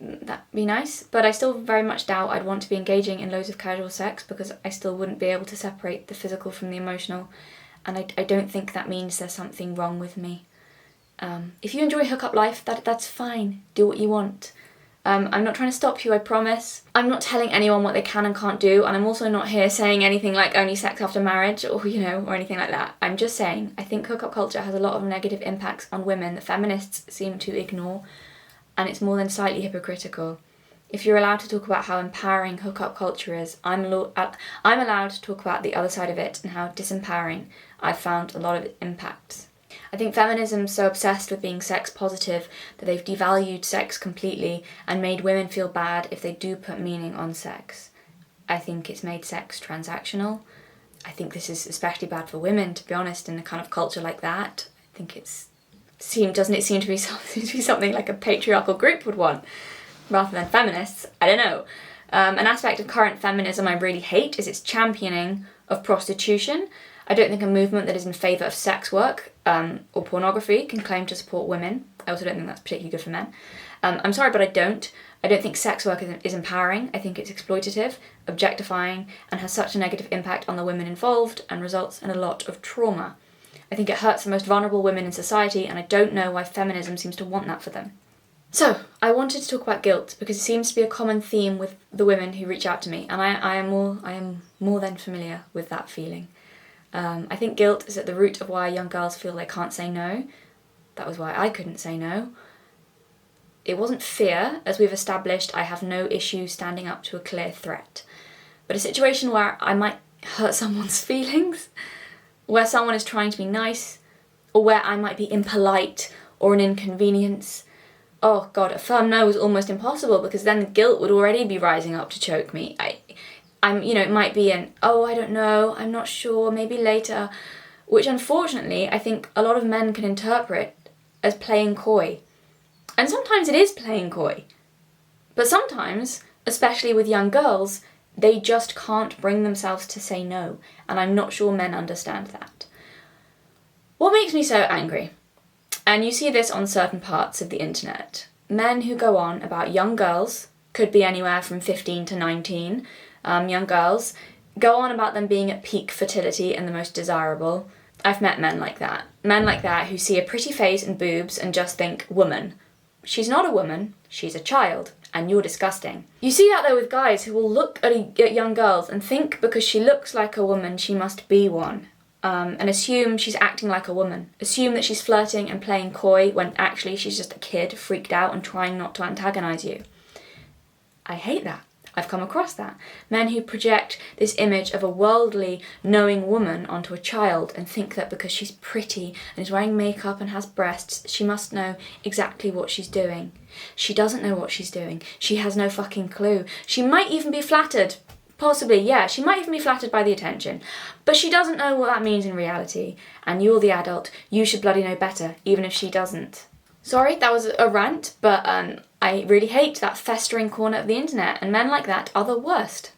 That'd be nice, but I still very much doubt I'd want to be engaging in loads of casual sex because I still wouldn't be able to separate the physical from the emotional, and I don't think that means there's something wrong with me. If you enjoy hookup life, that's fine. Do what you want. I'm not trying to stop you, I promise. I'm not telling anyone what they can and can't do, and I'm also not here saying anything like only sex after marriage or anything like that. I'm just saying I think hookup culture has a lot of negative impacts on women that feminists seem to ignore, and it's more than slightly hypocritical. If you're allowed to talk about how empowering hookup culture is, I'm allowed to talk about the other side of it and how disempowering I've found a lot of its impacts. I think feminism's so obsessed with being sex positive that they've devalued sex completely and made women feel bad if they do put meaning on sex. I think it's made sex transactional. I think this is especially bad for women, to be honest, in a kind of culture like that. I think doesn't it seem to be something like a patriarchal group would want, rather than feminists? I don't know. An aspect of current feminism I really hate is its championing of prostitution. I don't think a movement that is in favour of sex work or pornography can claim to support women. I also don't think that's particularly good for men. I'm sorry, but I don't. I don't think sex work is empowering. I think it's exploitative, objectifying, and has such a negative impact on the women involved and results in a lot of trauma. I think it hurts the most vulnerable women in society, and I don't know why feminism seems to want that for them. So, I wanted to talk about guilt because it seems to be a common theme with the women who reach out to me, and I am more than familiar with that feeling. I think guilt is at the root of why young girls feel they can't say no. That was why I couldn't say no. It wasn't fear. As we've established, I have no issue standing up to a clear threat. But a situation where I might hurt someone's feelings, where someone is trying to be nice, or where I might be impolite or an inconvenience, oh God, a firm no was almost impossible because then the guilt would already be rising up to choke me. It might be I don't know, I'm not sure, maybe later, which unfortunately I think a lot of men can interpret as playing coy. And sometimes it is playing coy. But sometimes, especially with young girls, they just can't bring themselves to say no, and I'm not sure men understand that. What makes me so angry, and you see this on certain parts of the internet, men who go on about young girls, could be anywhere from 15 to 19, young girls, go on about them being at peak fertility and the most desirable. I've met men like that who see a pretty face and boobs and just think, woman. She's not a woman, she's a child, and you're disgusting. You see that though with guys who will look at young girls and think because she looks like a woman she must be one, and assume she's acting like a woman. Assume that she's flirting and playing coy when actually she's just a kid freaked out and trying not to antagonise you. I hate that. I've come across that. Men who project this image of a worldly, knowing woman onto a child and think that because she's pretty and is wearing makeup and has breasts, she must know exactly what she's doing. She doesn't know what she's doing. She has no fucking clue. She might even be flattered. Possibly, yeah, she might even be flattered by the attention. But she doesn't know what that means in reality. And you're the adult. You should bloody know better, even if she doesn't. Sorry, that was a rant, but I really hate that festering corner of the internet, and men like that are the worst.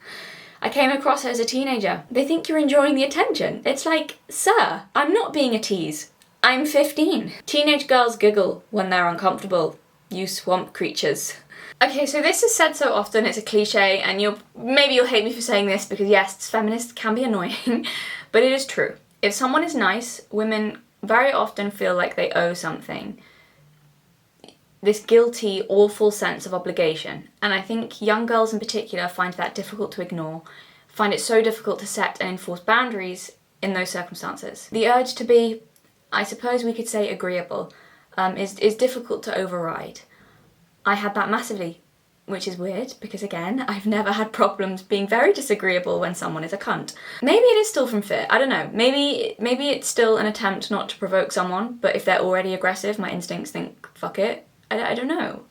I came across it as a teenager. They think you're enjoying the attention. It's like, sir, I'm not being a tease. I'm 15. Teenage girls giggle when they're uncomfortable. You swamp creatures. Okay, so this is said so often, it's a cliche, and maybe you'll hate me for saying this because yes, feminists can be annoying, but it is true. If someone is nice, women very often feel like they owe something. This guilty, awful sense of obligation. And I think young girls in particular find that difficult to ignore, find it so difficult to set and enforce boundaries in those circumstances. The urge to be, I suppose we could say, agreeable, is difficult to override. I had that massively, which is weird because again, I've never had problems being very disagreeable when someone is a cunt. Maybe it is still from fear, I don't know. Maybe it's still an attempt not to provoke someone, but if they're already aggressive, my instincts think, fuck it. I don't know.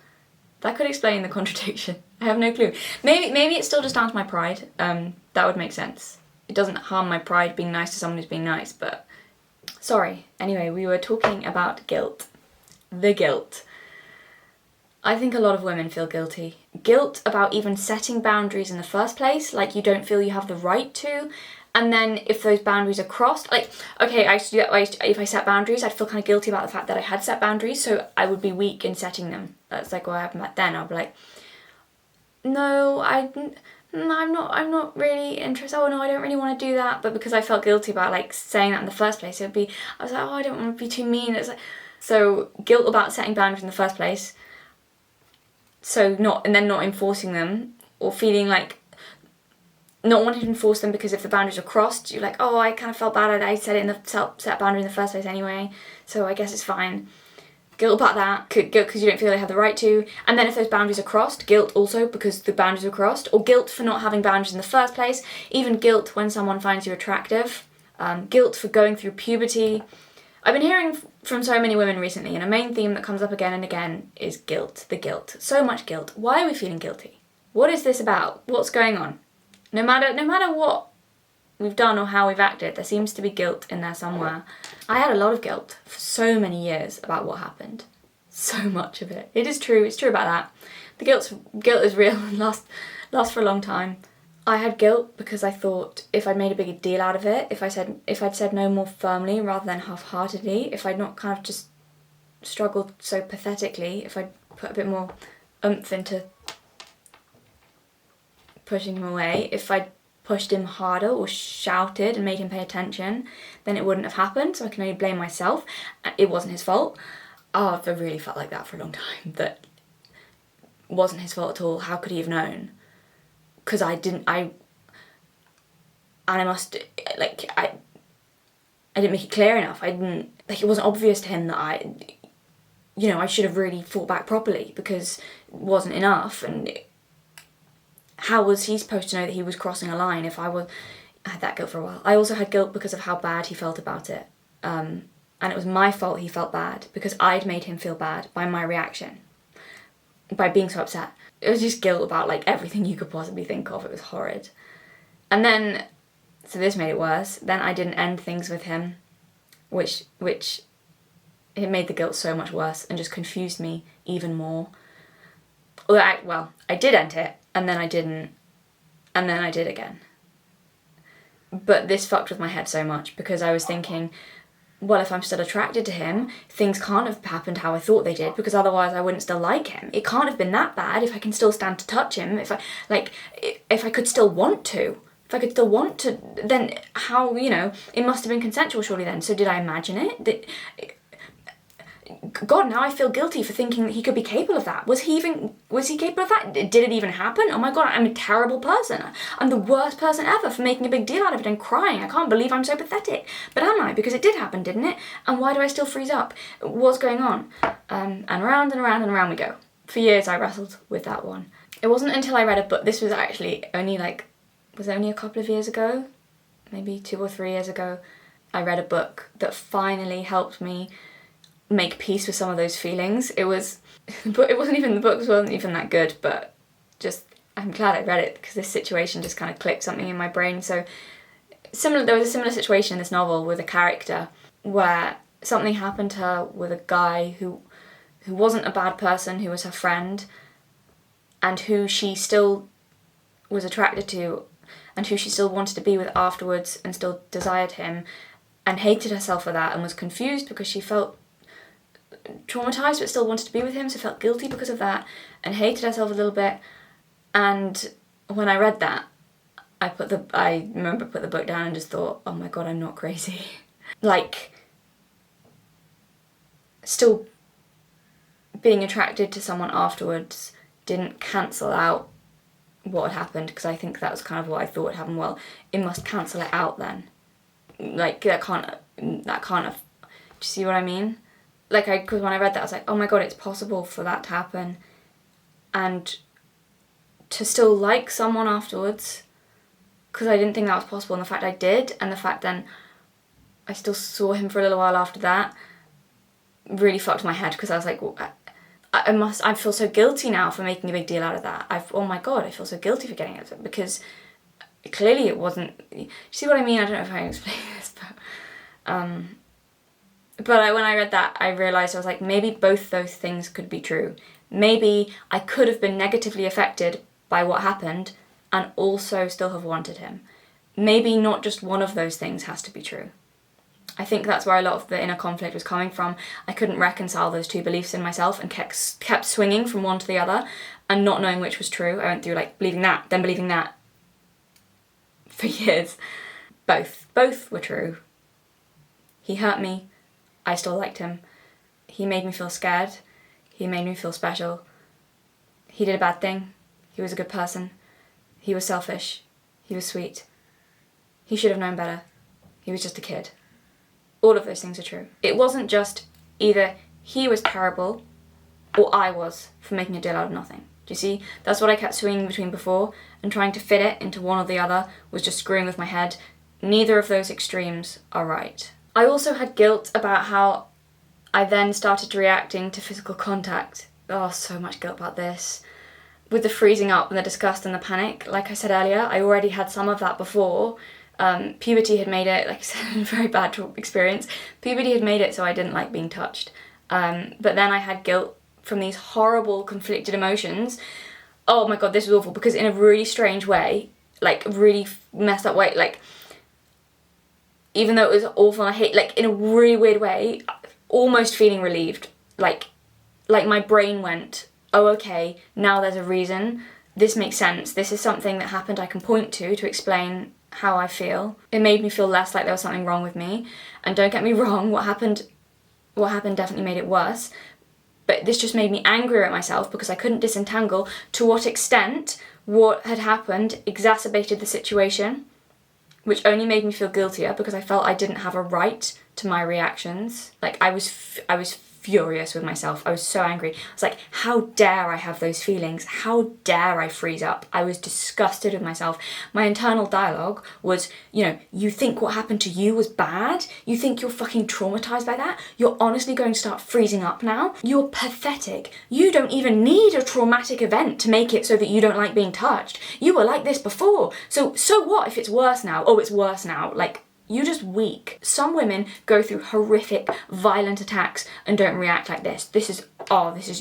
That could explain the contradiction. I have no clue. Maybe it's still just down to my pride. That would make sense. It doesn't harm my pride being nice to someone who's being nice, but... Sorry. Anyway, we were talking about guilt. The guilt. I think a lot of women feel guilty. Guilt about even setting boundaries in the first place, like you don't feel you have the right to. And then if those boundaries are crossed, like, okay, if I set boundaries, I'd feel kind of guilty about the fact that I had set boundaries, so I would be weak in setting them. That's like what happened back then. I'll be like, no, I'm not really interested. Oh no, I don't really want to do that. But because I felt guilty about like saying that in the first place, I was like, oh, I don't want to be too mean. It's like, so guilt about setting boundaries in the first place. So not enforcing them, or feeling like not wanting to enforce them because if the boundaries are crossed, you're like, oh, I kind of felt bad. I set boundary in the first place anyway, so I guess it's fine. Guilt about that, guilt because you don't feel they have the right to, and then if those boundaries are crossed, guilt also because the boundaries are crossed, or guilt for not having boundaries in the first place, even guilt when someone finds you attractive, guilt for going through puberty. I've been hearing from so many women recently, and a main theme that comes up again and again is guilt, the guilt. So much guilt. Why are we feeling guilty? What is this about? What's going on? No matter what we've done or how we've acted, there seems to be guilt in there somewhere. I had a lot of guilt for so many years about what happened. So much of it. It is true, it's true about that. The guilt is real and lasts for a long time. I had guilt because I thought if I'd made a bigger deal out of it, if I'd said no more firmly rather than half-heartedly, if I'd not kind of just struggled so pathetically, if I'd put a bit more oomph into pushing him away, if I'd pushed him harder or shouted and made him pay attention, then it wouldn't have happened, so I can only blame myself. It wasn't his fault. Oh, I really felt like that for a long time, that it wasn't his fault at all. How could he have known? Because I didn't make it clear enough. It wasn't obvious to him that I should have really fought back properly because it wasn't enough. And how was he supposed to know that he was crossing a line if I had that guilt for a while. I also had guilt because of how bad he felt about it. And it was my fault he felt bad because I'd made him feel bad by my reaction, by being so upset. It was just guilt about like everything you could possibly think of. It was horrid. And then, so this made it worse. Then I didn't end things with him, which it made the guilt so much worse and just confused me even more. I did end it, and then I didn't, and then I did again. But this fucked with my head so much because I was thinking, well, if I'm still attracted to him, things can't have happened how I thought they did because otherwise I wouldn't still like him. It can't have been that bad if I can still stand to touch him, if I could still want to. If I could still want to, then how, it must have been consensual surely then. So did I imagine it? God, now I feel guilty for thinking that he could be capable of that. Was he capable of that? Did it even happen? Oh my God, I'm a terrible person. I'm the worst person ever for making a big deal out of it and crying. I can't believe I'm so pathetic. But am I? Because it did happen, didn't it? And why do I still freeze up? What's going on? And around and around and around we go. For years I wrestled with that one. It wasn't until I read a book, this was actually only a couple of years ago, maybe 2 or 3 years ago, I read a book that finally helped me make peace with some of those feelings. The book wasn't even that good, but just, I'm glad I read it because this situation just kind of clicked something in my brain. So there was a similar situation in this novel with a character where something happened to her with a guy who wasn't a bad person, who was her friend, and who she still was attracted to, and who she still wanted to be with afterwards, and still desired him, and hated herself for that, and was confused because she felt traumatized but still wanted to be with him, so felt guilty because of that, and hated herself a little bit. And when I read that, I remember put the book down and just thought, oh my god, I'm not crazy. Like, still being attracted to someone afterwards didn't cancel out what had happened, because I think that was kind of what I thought had happened. Well, it must cancel it out then. Like, that can't have, do you see what I mean? Like, because when I read that, I was like, oh my god, it's possible for that to happen. And to still like someone afterwards, because I didn't think that was possible, and the fact I did, and the fact then I still saw him for a little while after that, really fucked my head, because I was like, well, I feel so guilty now for making a big deal out of that. Oh my god, I feel so guilty for getting it, because clearly it wasn't, you see what I mean? I don't know if I can explain this, but when I read that, I realised, I was like, maybe both those things could be true. Maybe I could have been negatively affected by what happened and also still have wanted him. Maybe not just one of those things has to be true. I think that's where a lot of the inner conflict was coming from. I couldn't reconcile those two beliefs in myself and kept swinging from one to the other and not knowing which was true. I went through like believing that, then believing that for years. Both were true. He hurt me. I still liked him. He made me feel scared. He made me feel special. He did a bad thing. He was a good person. He was selfish. He was sweet. He should have known better. He was just a kid. All of those things are true. It wasn't just either he was terrible or I was for making a deal out of nothing. Do you see? That's what I kept swinging between before, and trying to fit it into one or the other was just screwing with my head. Neither of those extremes are right. I also had guilt about how I then started reacting to physical contact. Oh, so much guilt about this. With the freezing up and the disgust and the panic, like I said earlier, I already had some of that before. Puberty had made it, like I said, a very bad experience. Puberty had made it so I didn't like being touched. But then I had guilt from these horrible conflicted emotions. Oh my god, this was awful, because in a really strange way, like really messed up way, like even though it was awful and I hate, like in a really weird way, almost feeling relieved. Like my brain went, oh okay, now there's a reason. This makes sense. This is something that happened I can point to explain how I feel. It made me feel less like there was something wrong with me. And don't get me wrong, what happened definitely made it worse. But this just made me angrier at myself because I couldn't disentangle to what extent what had happened exacerbated the situation, which only made me feel guiltier because I felt I didn't have a right to my reactions. Like I was furious with myself. I was so angry. I was like, how dare I have those feelings? How dare I freeze up? I was disgusted with myself. My internal dialogue was, you think what happened to you was bad? You think you're fucking traumatized by that? You're honestly going to start freezing up now? You're pathetic. You don't even need a traumatic event to make it so that you don't like being touched. You were like this before. So what if it's worse now? Oh, it's worse now. Like, you're just weak. Some women go through horrific, violent attacks and don't react like this.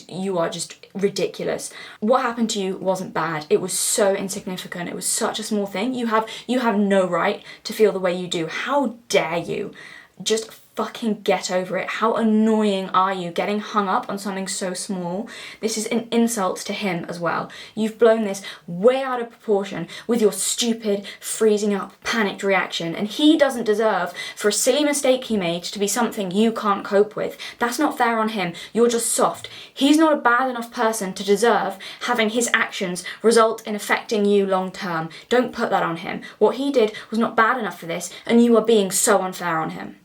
You are just ridiculous. What happened to you wasn't bad. It was so insignificant. It was such a small thing. You have no right to feel the way you do. How dare you? Just fucking get over it. How annoying are you getting hung up on something so small? This is an insult to him as well. You've blown this way out of proportion with your stupid, freezing up, panicked reaction, and he doesn't deserve for a silly mistake he made to be something you can't cope with. That's not fair on him. You're just soft. He's not a bad enough person to deserve having his actions result in affecting you long term. Don't put that on him. What he did was not bad enough for this, and you are being so unfair on him.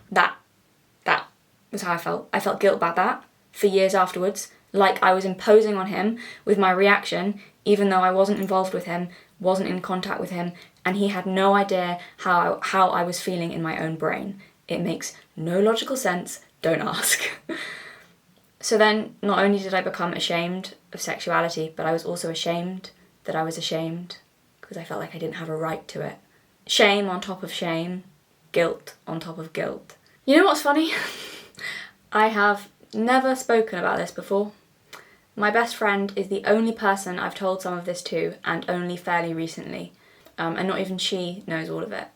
That was how I felt. I felt guilt about that for years afterwards. Like I was imposing on him with my reaction, even though I wasn't involved with him, wasn't in contact with him, and he had no idea how I was feeling in my own brain. It makes no logical sense, don't ask. So then, not only did I become ashamed of sexuality, but I was also ashamed that I was ashamed, because I felt like I didn't have a right to it. Shame on top of shame, guilt on top of guilt. You know what's funny? I have never spoken about this before. My best friend is the only person I've told some of this to, and only fairly recently. And not even she knows all of it.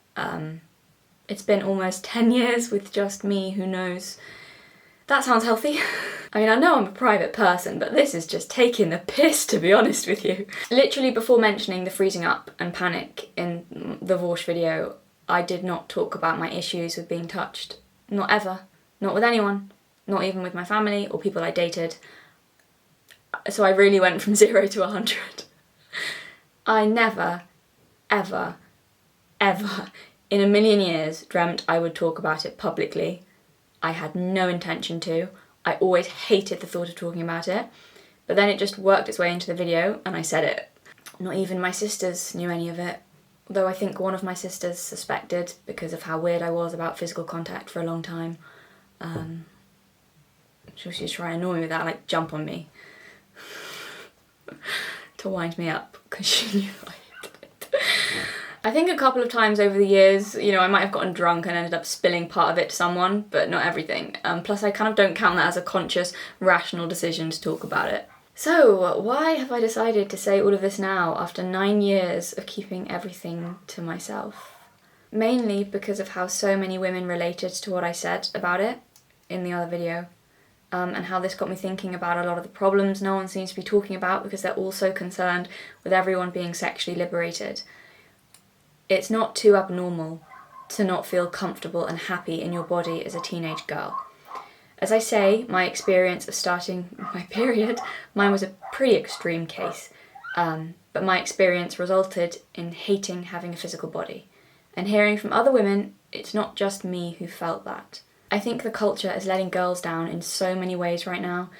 It's been almost 10 years with just me who knows. That sounds healthy. I mean, I know I'm a private person, but this is just taking the piss, to be honest with you. Literally before mentioning the freezing up and panic in the Vorsh video, I did not talk about my issues with being touched. Not ever. Not with anyone. Not even with my family or people I dated. So I really went from 0 to 100. I never, ever, ever in a million years dreamt I would talk about it publicly. I had no intention to. I always hated the thought of talking about it. But then it just worked its way into the video and I said it. Not even my sisters knew any of it. Though I think one of my sisters suspected because of how weird I was about physical contact for a long time. She was trying to annoy me with that, like jump on me. To wind me up, because she knew I hated it. I think a couple of times over the years, you know, I might have gotten drunk and ended up spilling part of it to someone, but not everything. Plus I kind of don't count that as a conscious, rational decision to talk about it. So, why have I decided to say all of this now after 9 years of keeping everything to myself? Mainly because of how so many women related to what I said about it in the other video. And how this got me thinking about a lot of the problems no one seems to be talking about because they're all so concerned with everyone being sexually liberated. It's not too abnormal to not feel comfortable and happy in your body as a teenage girl. As I say, my experience of starting my period, mine was a pretty extreme case, but my experience resulted in hating having a physical body. And hearing from other women, it's not just me who felt that. I think the culture is letting girls down in so many ways right now.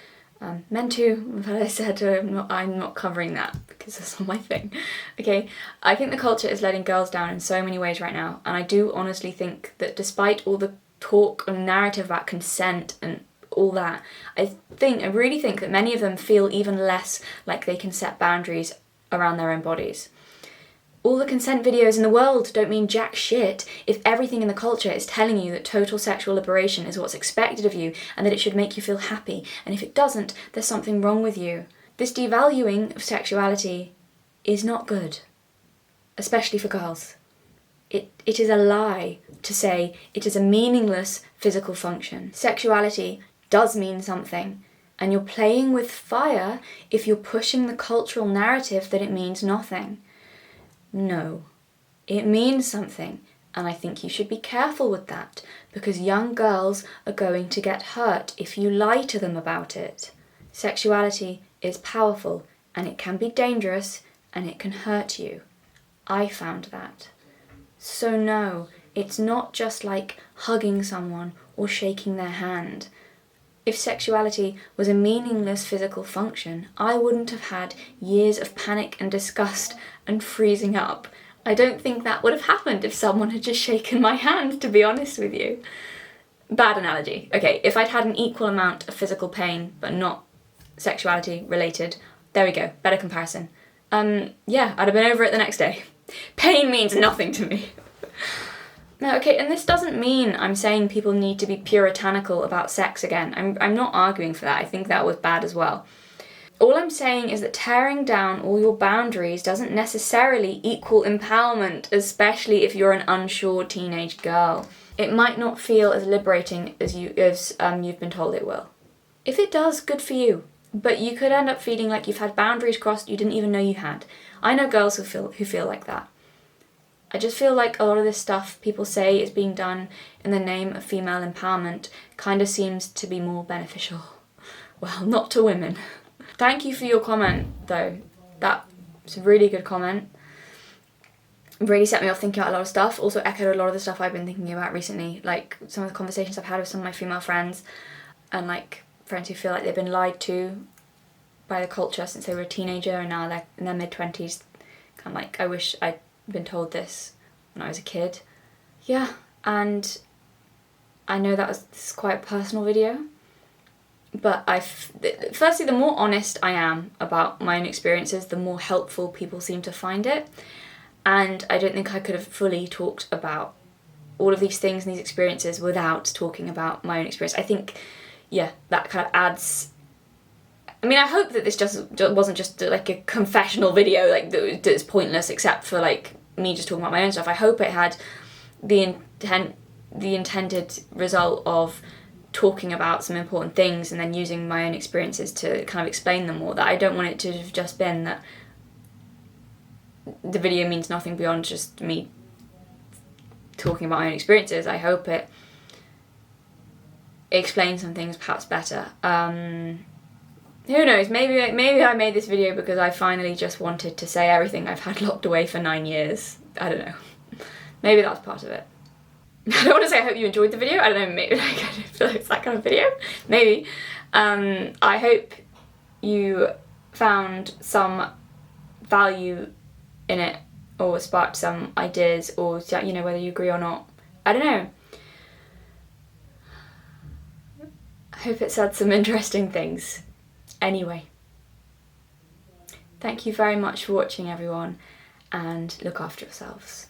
Men too, but I said I'm not covering that because that's not my thing. Okay, I think the culture is letting girls down in so many ways right now, and I do honestly think that despite all the talk and narrative about consent and all that, I really think that many of them feel even less like they can set boundaries around their own bodies. All the consent videos in the world don't mean jack shit if everything in the culture is telling you that total sexual liberation is what's expected of you and that it should make you feel happy, and if it doesn't, there's something wrong with you. This devaluing of sexuality is not good, especially for girls. It is a lie to say it is a meaningless physical function. Sexuality does mean something, and you're playing with fire if you're pushing the cultural narrative that it means nothing. No, it means something, and I think you should be careful with that, because young girls are going to get hurt if you lie to them about it. Sexuality is powerful, and it can be dangerous, and it can hurt you. I found that. So no, it's not just like hugging someone or shaking their hand. If sexuality was a meaningless physical function, I wouldn't have had years of panic and disgust and freezing up. I don't think that would have happened if someone had just shaken my hand, to be honest with you. Bad analogy. Okay, if I'd had an equal amount of physical pain, but not sexuality related, there we go, better comparison. Yeah, I'd have been over it the next day. Pain means nothing to me. No, okay, and this doesn't mean I'm saying people need to be puritanical about sex again. I'm not arguing for that. I think that was bad as well. All I'm saying is that tearing down all your boundaries doesn't necessarily equal empowerment, especially if you're an unsure teenage girl. It might not feel as liberating as you've been told it will. If it does, good for you. But you could end up feeling like you've had boundaries crossed you didn't even know you had. I know girls who feel like that. I just feel like a lot of this stuff people say is being done in the name of female empowerment kind of seems to be more beneficial. Well, not to women. Thank you for your comment, though. That's a really good comment. It really set me off thinking about a lot of stuff. Also echoed a lot of the stuff I've been thinking about recently, like some of the conversations I've had with some of my female friends and like friends who feel like they've been lied to by the culture since they were a teenager, and now they're in their mid-20s. Kind of like, I wish I'd been told this when I was a kid. Yeah, and I know this is quite a personal video, but firstly, the more honest I am about my own experiences, the more helpful people seem to find it. And I don't think I could have fully talked about all of these things and these experiences without talking about my own experience. I think, yeah, that kind of adds... I mean, I hope that this just wasn't just like a confessional video, like that's pointless except for like me just talking about my own stuff. I hope it had the intended result of talking about some important things and then using my own experiences to kind of explain them more. That I don't want it to have just been that the video means nothing beyond just me talking about my own experiences. I hope it explains some things perhaps better. Who knows, maybe I made this video because I finally just wanted to say everything I've had locked away for 9 years. I don't know. Maybe that's part of it. I don't want to say I hope you enjoyed the video. I don't know, maybe I feel like it's that kind of video. Maybe. I hope you found some value in it, or sparked some ideas, or, you know, whether you agree or not. I don't know. I hope it said some interesting things. Anyway. Thank you very much for watching, everyone, and look after yourselves.